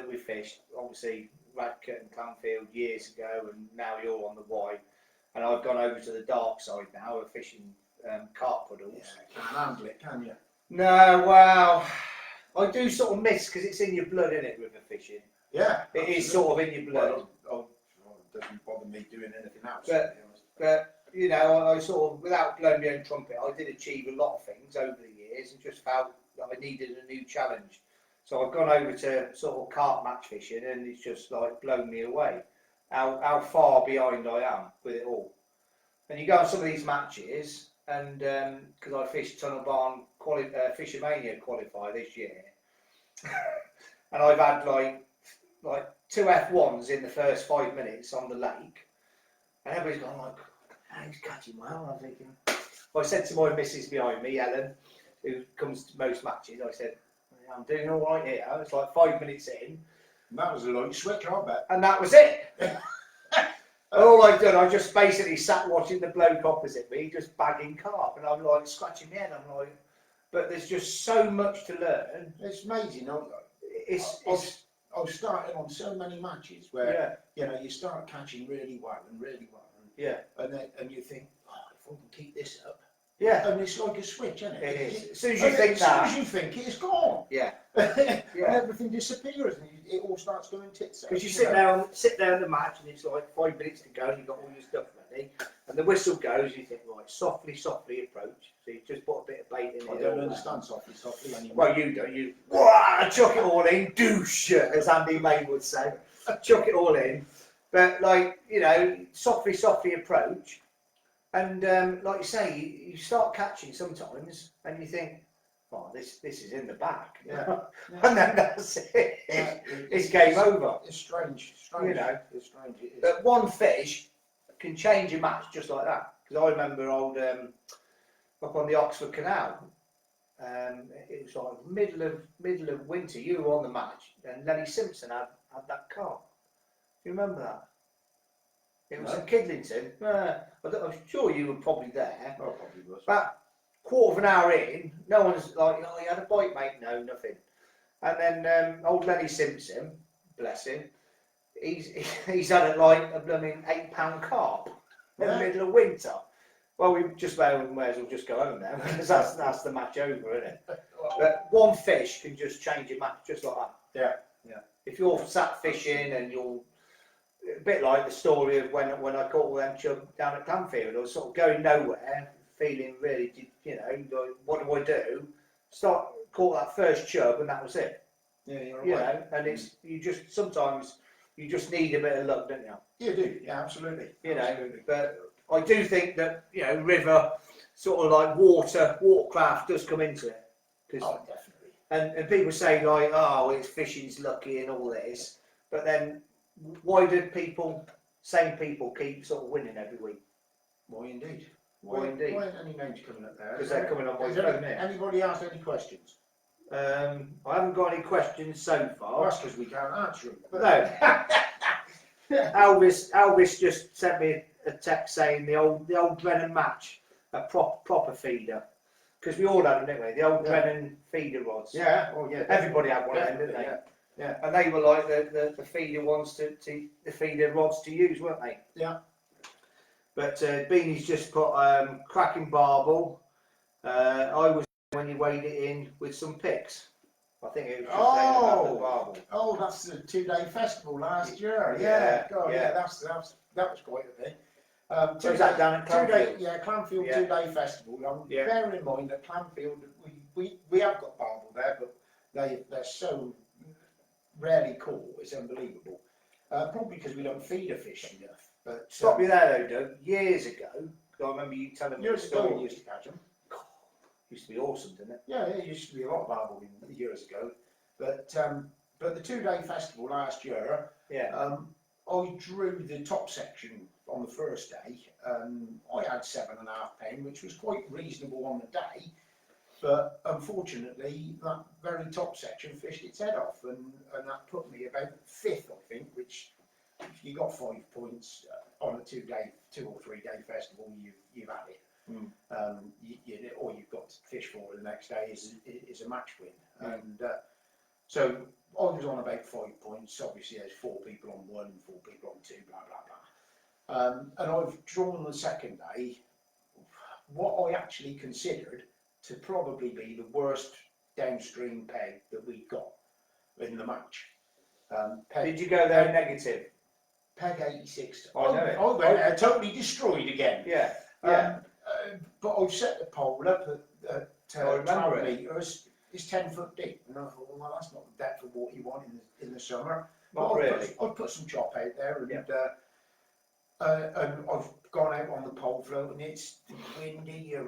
we fished. Obviously, Radcott and Clanfield years ago, and now you're on the Wye, and I've gone over to the dark side now. We're fishing carp puddles. Yeah, can't handle it, can you? No, wow. I do sort of miss because it's in your blood, isn't it? River fishing. Yeah, It is sort of in your blood. Well, it doesn't bother me doing anything else. But- to be honest. But you know, I sort of, without blowing my own trumpet, I did achieve a lot of things over the years, and just felt that I needed a new challenge. So I've gone over to sort of carp match fishing, and it's just like blown me away. How far behind I am with it all. And you go on some of these matches, and because I fished Tunnel Barn Fishermania qualifier this year, and I've had like 2 F1s in the first 5 minutes on the lake. And everybody's gone like, oh, he's catching well. I'm thinking. I said to my missus behind me, Ellen, who comes to most matches, I said, yeah, I'm doing all right here. It's like 5 minutes in. And that was a light switch, I bet. And that was it. All I've done, I just basically sat watching the bloke opposite me, just bagging carp. And I'm like scratching my head. I'm like, but there's just so much to learn. It's amazing. I was starting on so many matches where you start catching really well, and and you think, oh, if I can keep this up, and it's like a switch, isn't it? It is. As soon as you think that, as soon as you think it, it's gone. Yeah. And everything disappears, and it all starts going tits up. Because you sit there in the match, and it's like 5 minutes to go, and you've got all your stuff ready, and the whistle goes. You think, right, softly approach. So you just put a bit of bait in. I don't understand softly anymore. Well, you don't. You chuck it all in, douche, as Andy May would say. Chuck it all in, but softly approach, and like you say, you start catching sometimes, and you think, oh, this is in the back, and then that's it. It's game over. It's strange. You know, it's strange. It is. But one fish can change a match just like that. Because I remember up on the Oxford Canal. It was like middle of winter. You were on the match, and Lenny Simpson had that carp. Do you remember that? It was in Kidlington. I'm sure you were probably there. Oh, probably was. About quarter of an hour in, no one's like, oh, you had a bite, mate. No, nothing. And then old Lenny Simpson, bless him, he's had it like a blooming £8 carp in the middle of winter. Well, we just may as well just go home now, because that's the match over, isn't it? But one fish can just change a match just like that. Yeah. If you're sat fishing and you're a bit like the story of when I caught all them chub down at Clanfield, I was sort of going nowhere, feeling really, like, what do I do? Caught that first chub, and that was it. Yeah, you're You right. know, and sometimes you just need a bit of luck, don't you? You do, yeah, absolutely. Absolutely. But I do think that river, sort of like watercraft does come into it. Oh, definitely. And people say like, oh, it's fishing's lucky and all this, but then why do same people keep sort of winning every week? Why indeed? Why indeed? Why aren't any names coming up there? Because they're coming on my Has phone here. anybody asked any questions? I haven't got any questions so Well, far. that's because we can't answer them. No. Elvis just sent me a text saying the old Brennan match, a proper feeder, because we all had them, didn't we? The old Brennan feeder rods. Yeah. Oh, yeah. Everybody had one of them, didn't they? Yeah. And they were like the feeder ones the feeder rods to use, weren't they? Yeah. But Beanie's just put cracking barbel. I was when you weighed it in with some picks. I think it was just saying about the barbel. Oh, that's the 2-day festival last year. Yeah, God, yeah. That was quite a thing. So is that down at Clanfield? Clanfield Yeah. 2-day festival. Bear in mind that Clanfield, we have got barbel there, but they're so rarely caught. It's unbelievable. Probably because we don't feed a fish enough. But Stop you there though, Doug. Years ago, I remember you telling me the years ago, story. we used to catch them. Used to be awesome, didn't it? Yeah, it used to be a lot of barbel years ago. But the 2-day festival last year, I drew the top section on the first day. I had 7.5 pen, which was quite reasonable on the day. But unfortunately, that very top section fished its head off, and that put me about 5th, I think, which if you got 5 points on a 2 or 3 day festival, you've had it. All you've got to fish for the next day is a match win. And so I was on about 5 points. Obviously, there's 4 people on 1, 4 people on 2, blah blah blah. And I've drawn the second day what I actually considered to probably be the worst downstream peg that we got in the match. Did you go there negative? Peg 86. I know it. I went there totally destroyed again. Yeah. But I've set the pole up at I remember 12 it. metres. It's 10 foot deep, and I thought, well, that's not the depth of what you want in the summer. Not really. I've put some chop out there, and I've gone out on the pole float, and it's windy. I'm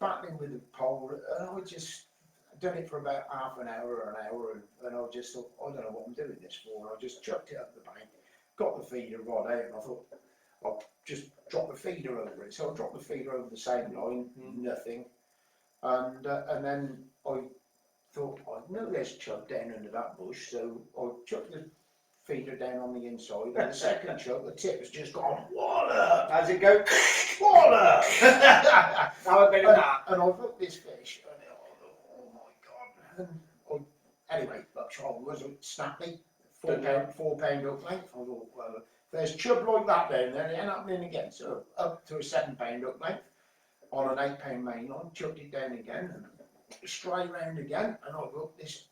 battling with the pole, and I just done it for about half an hour, and I just thought, I don't know what I'm doing this for. And I just chucked it up the bank, got the feeder rod out, and I thought, I'll just drop the feeder over it. So I dropped the feeder over the same line, nothing, and then I thought, I know there's chub down under that bush, so I chucked the feeder down on the inside, and the second chuck, the tip has just gone, wallop! How's it go? Wallop! How a bit of that. And I've hooked this fish, and oh my god! And anyway, that troll was snappy, 4 pound hook length. I thought, well, if there's chub like that down there, it ain't happening again. So up to a 7 pound hook length on an 8 pound main line, chucked it down again, and straight round again, and I've hooked this.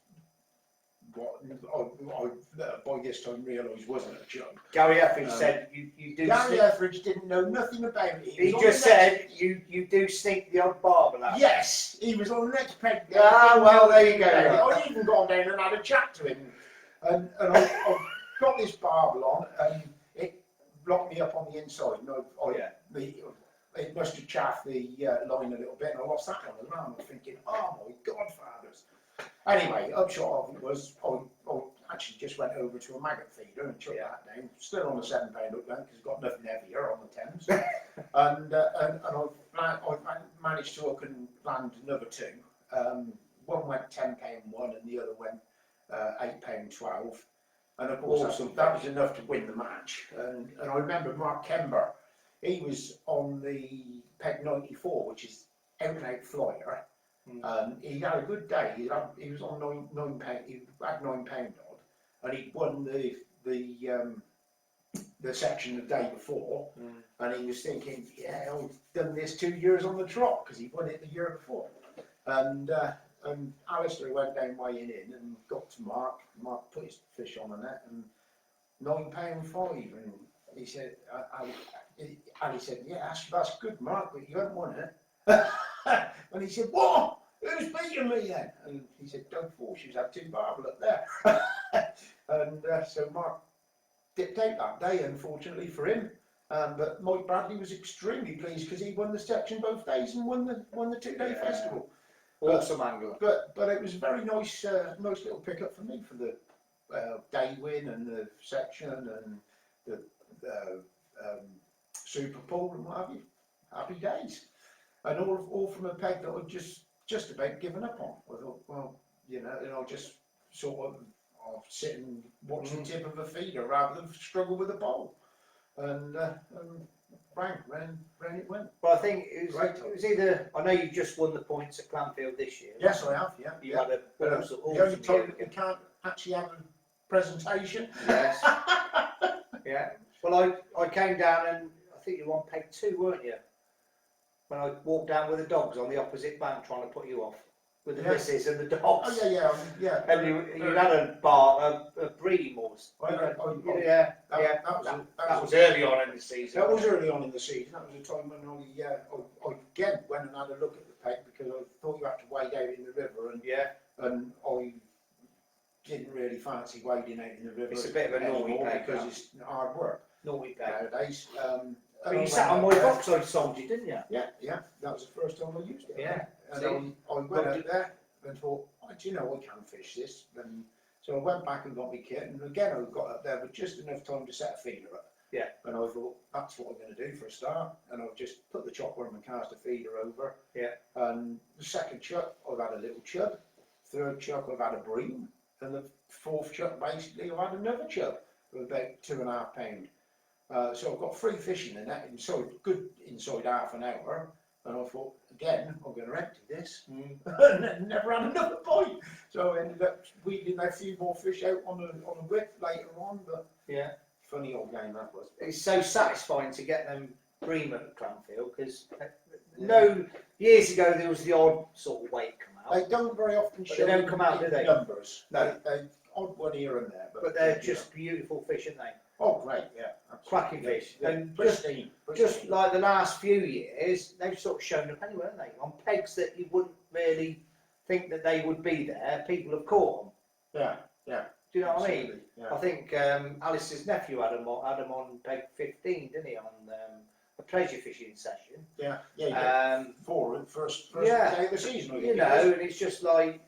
What I by this time realised wasn't a chub. Gary Etheridge said you do. Gary Etheridge didn't know nothing about it. He just said you do sneak the odd barbel out. Yes, he was on the next peg. Ah, well, there you go. I even gone down and had a chat to him, and I've got this barbel on, and it blocked me up on the inside. And it must have chaffed the line a little bit, and I lost that one as well. And I'm thinking, oh my godfathers. Anyway, upshot of it was I actually just went over to a maggot feeder and chucked that down, still on the 7 pound hook length because I've got nothing heavier on the Thames, and I managed to hook and land another 2. One went 10 pound 1 and the other went 8 pound 12, and of course that was enough to win the match. And I remember Mark Kember, he was on the peg 94, which is out and out flyer. He had a good day. He was on 9 pound. He had 9 pound odd, and he'd won the section the day before. And he was thinking, yeah, I've done this 2 years on the trot because he won it the year before. And Alistair went down weighing in and got to Mark. Mark put his fish on the net and 9 pound 5. And he said, Ali said, yeah, that's good, Mark, but you haven't won it. And he said, what? Who's beating me then? And he said, Doug Forshew's had 2 barbel up there. And so Mark dipped out that day, unfortunately for him. But Mike Bradley was extremely pleased because he won the section both days and won the 2-day festival. Awesome angler. But it was a very nice little pickup for me for the day win and the section and the super pool and what have you. Happy days. And all from a peg that I'd just about given up on. I thought, well, and I'll just sort of sit and watch the tip of a feeder rather than struggle with a pole. And ran it went. Well, I think it was either. I know you just won the points at Clanfield this year. Yes, I have. Yeah. You had a awesome. The only time that you can't actually have a presentation. Yes. Yeah. Well, I came down and I think you were on peg 2, weren't you? When I walked down with the dogs on the opposite bank trying to put you off with the missus and the dogs. Oh yeah. And you had a breeding horse. That was early on in the season. That was early on in the season. That was a time when I again went and had a look at the peg because I thought you had to wade out in the river, and I didn't really fancy wading out in the river. It's a bit of a naughty peg because it's hard work naughty peg nowadays. But you sat on my box I sold you, didn't you? Yeah. That was the first time I used it. Yeah. And I went out there and thought, do you know I can fish this? And so I went back and got my kit, and again I got up there with just enough time to set a feeder up. Yeah. And I thought, that's what I'm going to do for a start. And I've just put the chopper on my caster feeder over. Yeah. And the second chuck, I've had a little chub. Third chuck, I've had a bream. And the fourth chuck, basically, I've had another chub of about 2.5 pound. So I've got 3 fish in the net, inside, good inside half an hour. And I thought, again, I'm going to empty this. And never had another bite. So I ended up wheeling a few more fish out on a whip later on. But Yeah. funny old game that was. It's so satisfying to get them bream at Cranfield because no years ago there was the odd sort of weight come out. They don't very often But show they don't come out, in do they? numbers. No. They odd one here and there. But they're just beautiful fish, aren't they? Oh, great, yeah. Cracking fish. Yeah. And Pristine. just like the last few years, they've sort of shown up anyway, haven't they? On pegs that you wouldn't really think that they would be there, people have caught them. Yeah, yeah. Do you know what I mean? Absolutely, yeah. I think Alice's nephew had them on peg 15, didn't he, on a pleasure fishing session. Yeah, yeah, yeah. First yeah, day of the season. You know, and it's just like,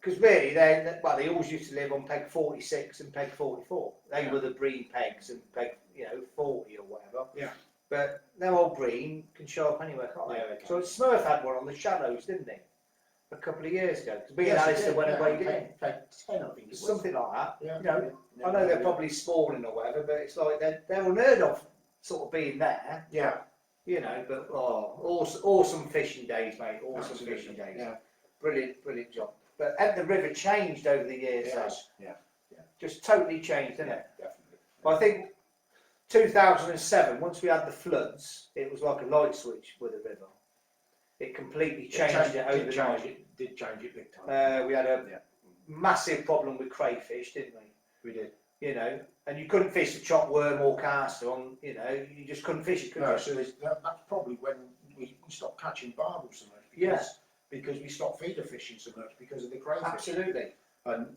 because really, they always used to live on peg 46 and peg 44. They were the bream pegs and peg, 40 or whatever. Yeah. But their old bream can show up anywhere, can't they? Yeah, they can. So Smurf had one on the shallows, didn't he? A couple of years ago. Because me and Alistair went away, didn't he? Peg 10, I think it was. Something like that. Yeah. I know they're probably spawning or whatever, but it's like they're unheard of sort of being there. Yeah. But awesome fishing days, mate. Awesome Absolutely. fishing days. Yeah. Brilliant job. But the river changed over the years. Yes. though. Yeah. Just totally changed, didn't it? Definitely. I think 2007, once we had the floods, it was like a light switch with the river. It completely changed it overnight. Did change it big time. We had a massive problem with crayfish, didn't we? We did. And you couldn't fish the chop worm or caster on, you just couldn't fish it, could No, you? so that's probably when we stopped catching barbel so much. Because we stopped feeder fishing so much because of the crayfish. Absolutely. And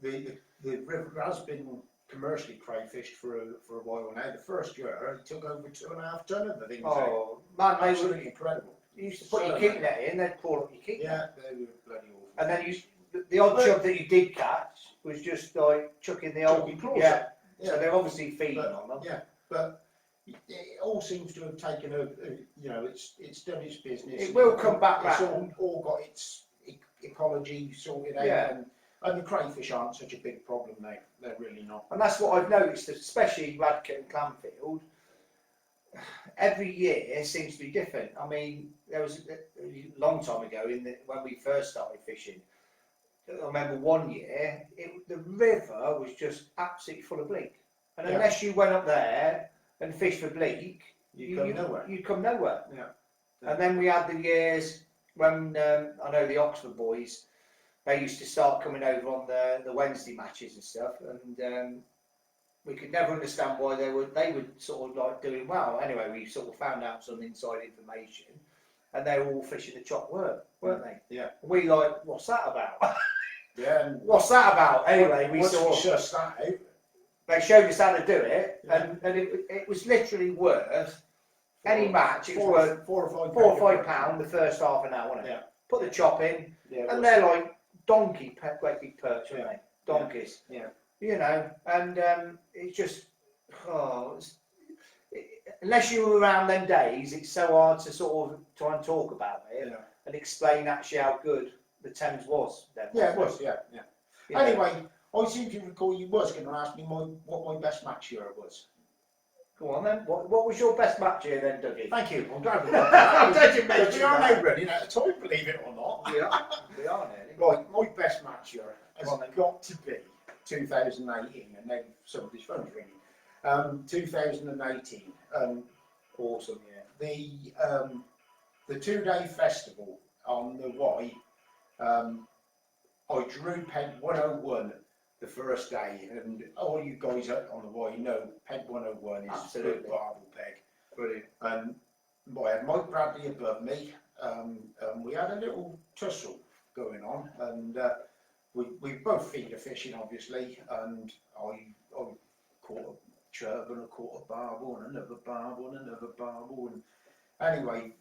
the river has been commercially crayfished for a while now. The first year it took over 2.5 ton of the things. Oh, man, they Absolutely incredible. you used to put your keep net in, they'd crawl up your keep net. Yeah, they were bloody awful. And then the odd chub that you did catch was just like chucking the old Chucking claws yeah. up. Yeah. So they're obviously feeding But- on them. Yeah, but it all seems to have taken it's done its business. It will come back It's round. all got its ecology sorted out, Yeah. and the crayfish aren't such a big problem now. They're really not. And that's what I've noticed, especially Radcliffe and Clanfield. Every year seems to be different. I mean, there was a long time ago when we first started fishing. I remember one year, the river was just absolutely full of bleak. And unless you went up there and fished for bleak, You come nowhere. You'd come nowhere. Yeah. And then we had the years when I know the Oxford boys, they used to start coming over on the Wednesday matches and stuff, and we could never understand why they would sort of like doing well. Anyway, we sort of found out some inside information, and they were all fishing the chop worm, weren't they? Yeah. And we like, what's that about? Yeah. And What's that about? Anyway, we once saw. we sussed that out, They showed us how to do it, Yeah. and it was literally worth any match. It was worth £4 or £5. £4 or £5 the first half an hour, wasn't it? Yeah. Put the chop in, Yeah. and they're like great big perch, aren't Yeah. they? Donkeys. Yeah. And it's just, unless you were around them days, it's so hard to sort of try and talk about it Yeah. and explain actually how good the Thames was then. Yeah, it was. Yeah. Yeah. You know? Anyway, I seem to recall you was going to ask me what my best match year was. Go on then. What was your best match here then, Dougie? Thank you. I'm glad we got that. I'm glad you mentioned We are that. now running out of time, believe it or not. Yeah, we are nearly. Right, my best match year has Go on then. got to be 2018, and now somebody's phone's ringing. 2018. Awesome, yeah. The 2-day festival on the Y. I drew peg 101 the first day, and all you guys on the Y know peg 101 is Absolutely. a barbel peg. Brilliant. And I had Mike Bradley above me, and we had a little tussle going on, and we both feeder fishing obviously, and I caught a chub and I caught a barbel and another barbel and another barbel, and anyway,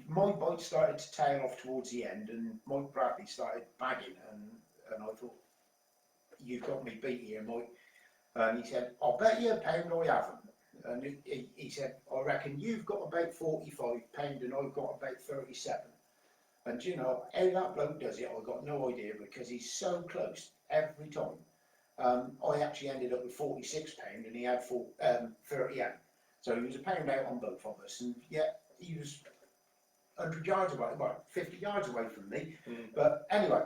my bite started to tail off towards the end, and Mike Bradley started bagging, and I thought, you've got me beat here, Mike. And he said, I'll bet you £1 I haven't. And he said, I reckon you've got about £45 and I've got about 37. And you know, how that bloke does it, I've got no idea, because he's so close every time. I actually ended up with £46 and he had 38. So he was £1 out on both of us, and yet he was 100 yards away, well, 50 yards away from me. But anyway,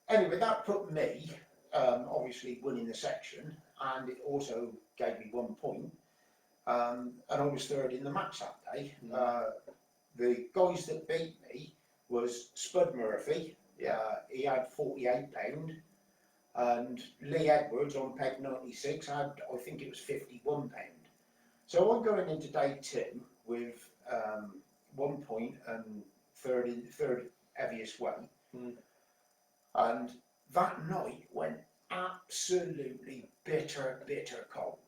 that put me, obviously winning the section, and it also gave me 1 point. And I was third in the match that day. The guys that beat me was Spud Murphy. He had £48, and Lee Edwards on peg 96 had, I think it was £51. So I'm going into day 2 with 1 point and third heaviest weight. And that night went absolutely bitter cold.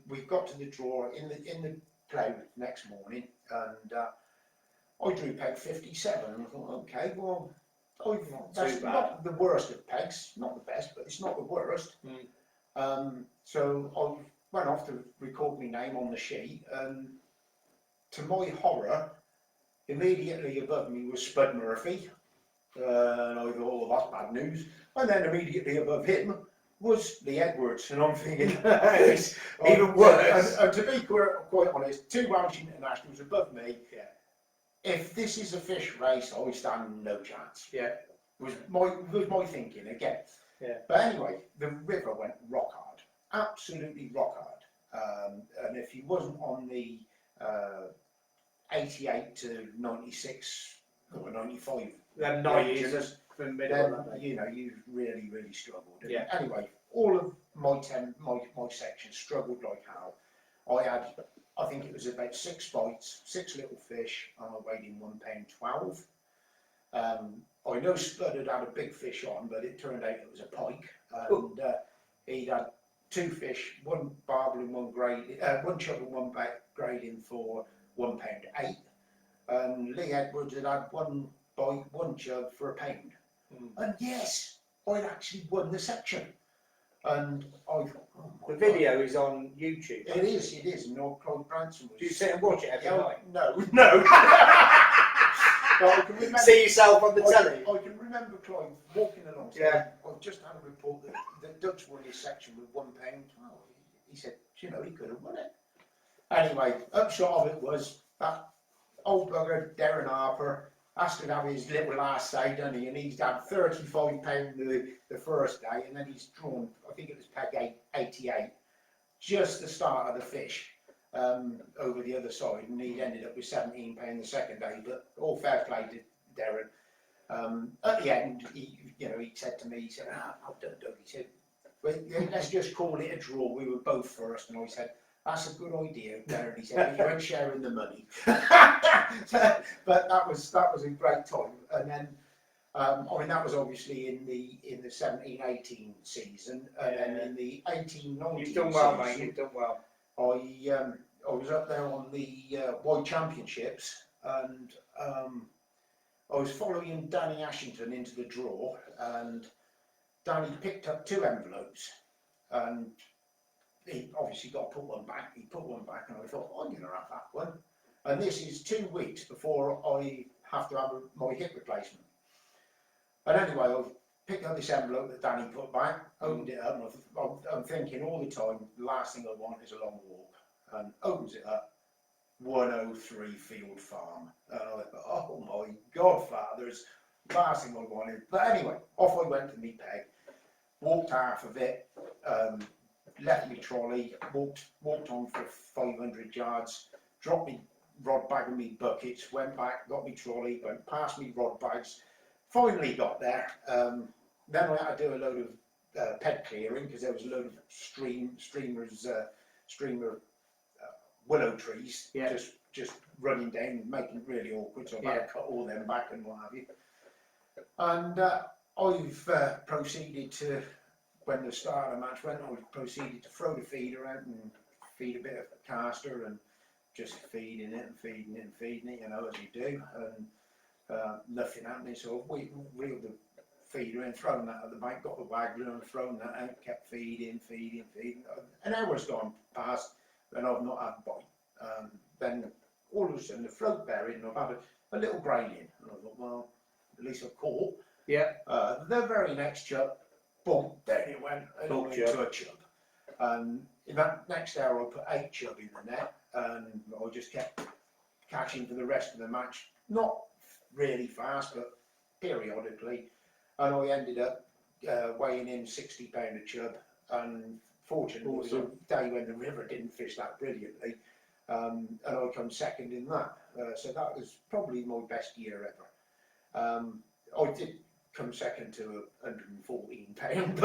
We got to the draw in the plough next morning, and I drew peg 57, and I thought, okay, well, that's not the worst of pegs, not the best, but it's not the worst. So I went off to record my name on the sheet, and to my horror, immediately above me was Spud Murphy, and I thought, oh, that's bad news. And then immediately above him was Lee Edwards, and I'm thinking, it's even worse. And to be quite honest, 2 Welsh internationals above me. If this is a fish race, I stand no chance. Was my thinking again. But anyway, the river went rock hard, absolutely rock hard. And if you wasn't on the 88 to 96 or 95, then 90s from the middle, then you know you really struggled. And anyway, all of my section struggled like hell. I think it was about 6 bites, 6 little fish, and I weighed in £1.12. I know Spud had a big fish on, but it turned out it was a pike, and he'd had 2 fish, 1 barbel and 1 grade, 1 chub and 1 grading for £1.08, and Lee Edwards had had 1 bite, 1 chub for £1. And yes, I'd actually won the section. And the video is on YouTube. It is. And old Clive Branson was. Do you sit and watch it every night? No. I can remember, see yourself on the telly. I can remember Clive walking along saying, I've just had a report that Doug's won his section with £1. He said, you know, he could have won it. Anyway, upshot of it was that old bugger, Darren Harper, has to have his little last say, doesn't he? And he's had £35 the first day, and then he's drawn, I think it was peg 88, just the start of the fish over the other side, and he ended up with £17 the second day. But all fair play to Darren. At the end, he said to me, he said, I've done, Doug. He said, well, let's just call it a draw. We were both first, and I said, that's a good idea, Darren. He said, you ain't sharing the money. But that was a great time. And then, that was obviously in the 17-18 season, and then in the 18-19 You've done well, mate. You've done well. I was up there on the World Championships, and I was following Danny Ashington into the draw, and Danny picked up 2 envelopes, and he obviously got to put one back. He put one back, and I thought, I'm going to have that one. And this is 2 weeks before I have to have my hip replacement. And anyway, I picked up this envelope that Danny put back, opened it up, and I'm thinking all the time, the last thing I want is a long walk. And opens it up, 103 Field Farm. And I thought, oh my God, Father, it's the last thing I wanted. But anyway, off I went to me peg, walked half of it, left me trolley, walked on for 500 yards, dropped me rod bag and me buckets, went back, got me trolley, went past me rod bags, finally got there. Then I had to do a load of peg clearing, because there was a load of streamer willow trees just running down, making it really awkward, so I had to cut all them back and what have you. And I've proceeded to, when the start of the match went, I proceeded to throw the feeder out and feed a bit of caster, and just feeding it, you know, as you do, and nothing happening. So we reeled the feeder and thrown that at the bank, got the waggler and thrown that out, kept feeding. An hour's gone past and I've not had bite. Then all of a sudden the float bearing, I've had a little grayling. And I thought, well, at least I've caught. Yeah. The very next chub, boom, there it went, and Full on chub. into a chub. In that next hour, I put 8 chub in the net, and I just kept catching for the rest of the match. Not really fast, but periodically. And I ended up weighing in £60 a chub. And fortunately, it was a day when the river didn't fish that brilliantly, and I come second in that. So that was probably my best year ever. I did come second to £114,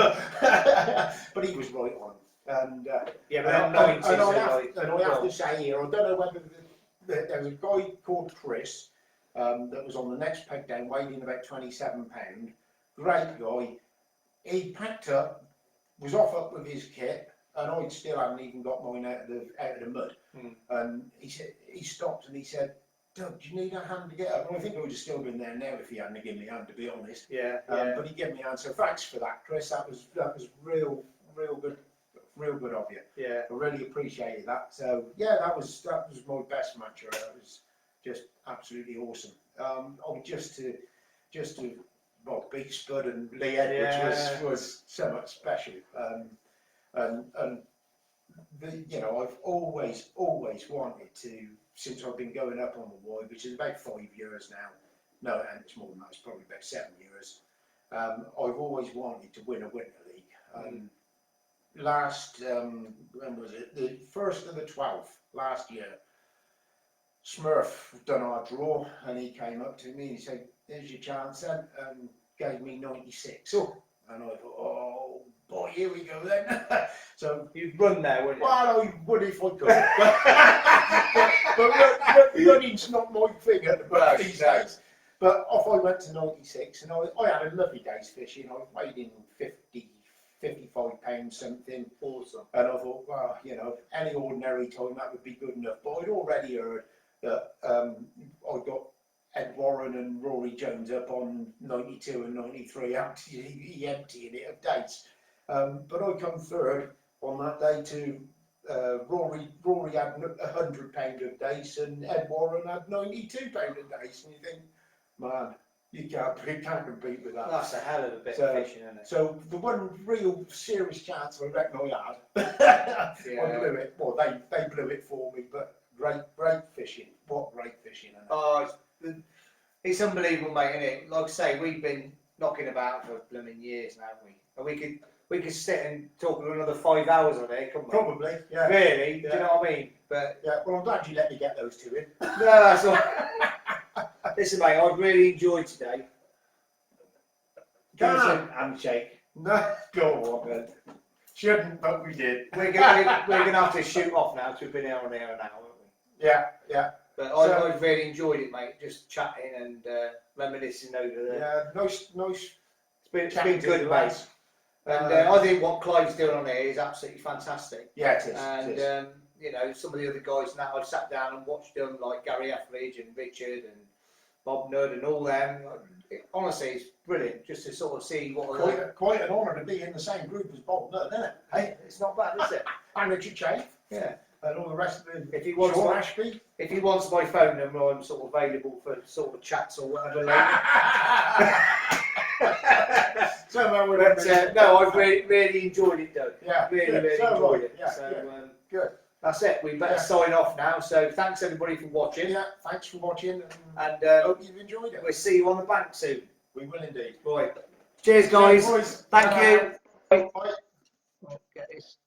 but he was right on. And Yeah, and but I have to say here, I don't know whether there was a guy called Chris that was on the next peg down, weighed in about £27. Great guy. He packed up, was off up with his kit, and I still hadn't even got mine out of the mud. And he stopped and he said, "Doug, do you need a hand to get up?" And I think I would have still been there now if he hadn't given me a hand, to be honest. Yeah. But he gave me a hand, so thanks for that, Chris. That was real good of you. Yeah. I really appreciated that. So yeah, that was my best match. That was just absolutely awesome. Just to beat Spud and Lee Edwards was so much special. And I've always wanted to, since I've been going up on the Wye, which is about 5 years now. No, and it's more than that. It's probably about 7 years. I've always wanted to win a Winter League. Last, when was it? The 1st of the 12th last year, Smurf done our draw, and he came up to me and he said, "There's your chance then," and gave me 96. And I thought, oh boy, here we go then. So You'd run there, wouldn't you? well, I would if I could. but running's not my thing at the moment these days. But off I went to 96, and I had a lovely day's fishing. I weighed in 55 pounds something. Awesome. And I thought, well, any ordinary time that would be good enough. But I'd already heard that I got Ed Warren and Rory Jones up on 92 and 93, he emptying it of dates. But I come third on that day to Rory had £100 of dates, and Ed Warren had £92 of dates. And you think, man, you can't compete with that. That's a hell of a bit of fishing, isn't it? So the one real serious chance I reckon I had, I blew it. Well, they blew it for me, but great fishing. What great fishing! Oh, it's unbelievable, mate, isn't it? Like I say, we've been knocking about for blooming years now, haven't we? And we could sit and talk for another 5 hours on it, couldn't we? Probably, yeah. Really? Yeah. Do you know what I mean? But yeah, well, I'm glad you let me get those two in. no, that's all. Listen, mate, I've really enjoyed today. Give us a handshake. No, go on then. Shouldn't, but we did. We're gonna have to shoot off now because we've been here on air an hour, haven't we? Yeah. But So- I've really enjoyed it, mate. Just chatting and reminiscing over there. Yeah, nice. It's chatting been to good, the mate. lads. And I think what Clive's doing on here is absolutely fantastic. Yeah, it is. And it is. some of the other guys now, I've sat down and watched them, like Gary Etheridge and Richard and Bob Nudd and all them. Honestly, it's brilliant just to sort of see what. Quite an honour to be in the same group as Bob Nudd, isn't it? Hey, it's not bad, is it? And Richard Chafe. Yeah. And all the rest of them. If he wants Sean my, Ashby. if he wants my phone number, I'm sort of available for sort of chats or whatever. Somehow we But no, I've really enjoyed it, Doug. Yeah, Really good. enjoyed So it. yeah, So yeah. Good. that's it. We better Yeah. sign off now. So thanks everybody for watching, Yeah, thanks for watching, and hope you've enjoyed it. we'll see you on the bank soon. We will indeed. Right. Cheers, guys. Boys. Thank you. Bye. Get this.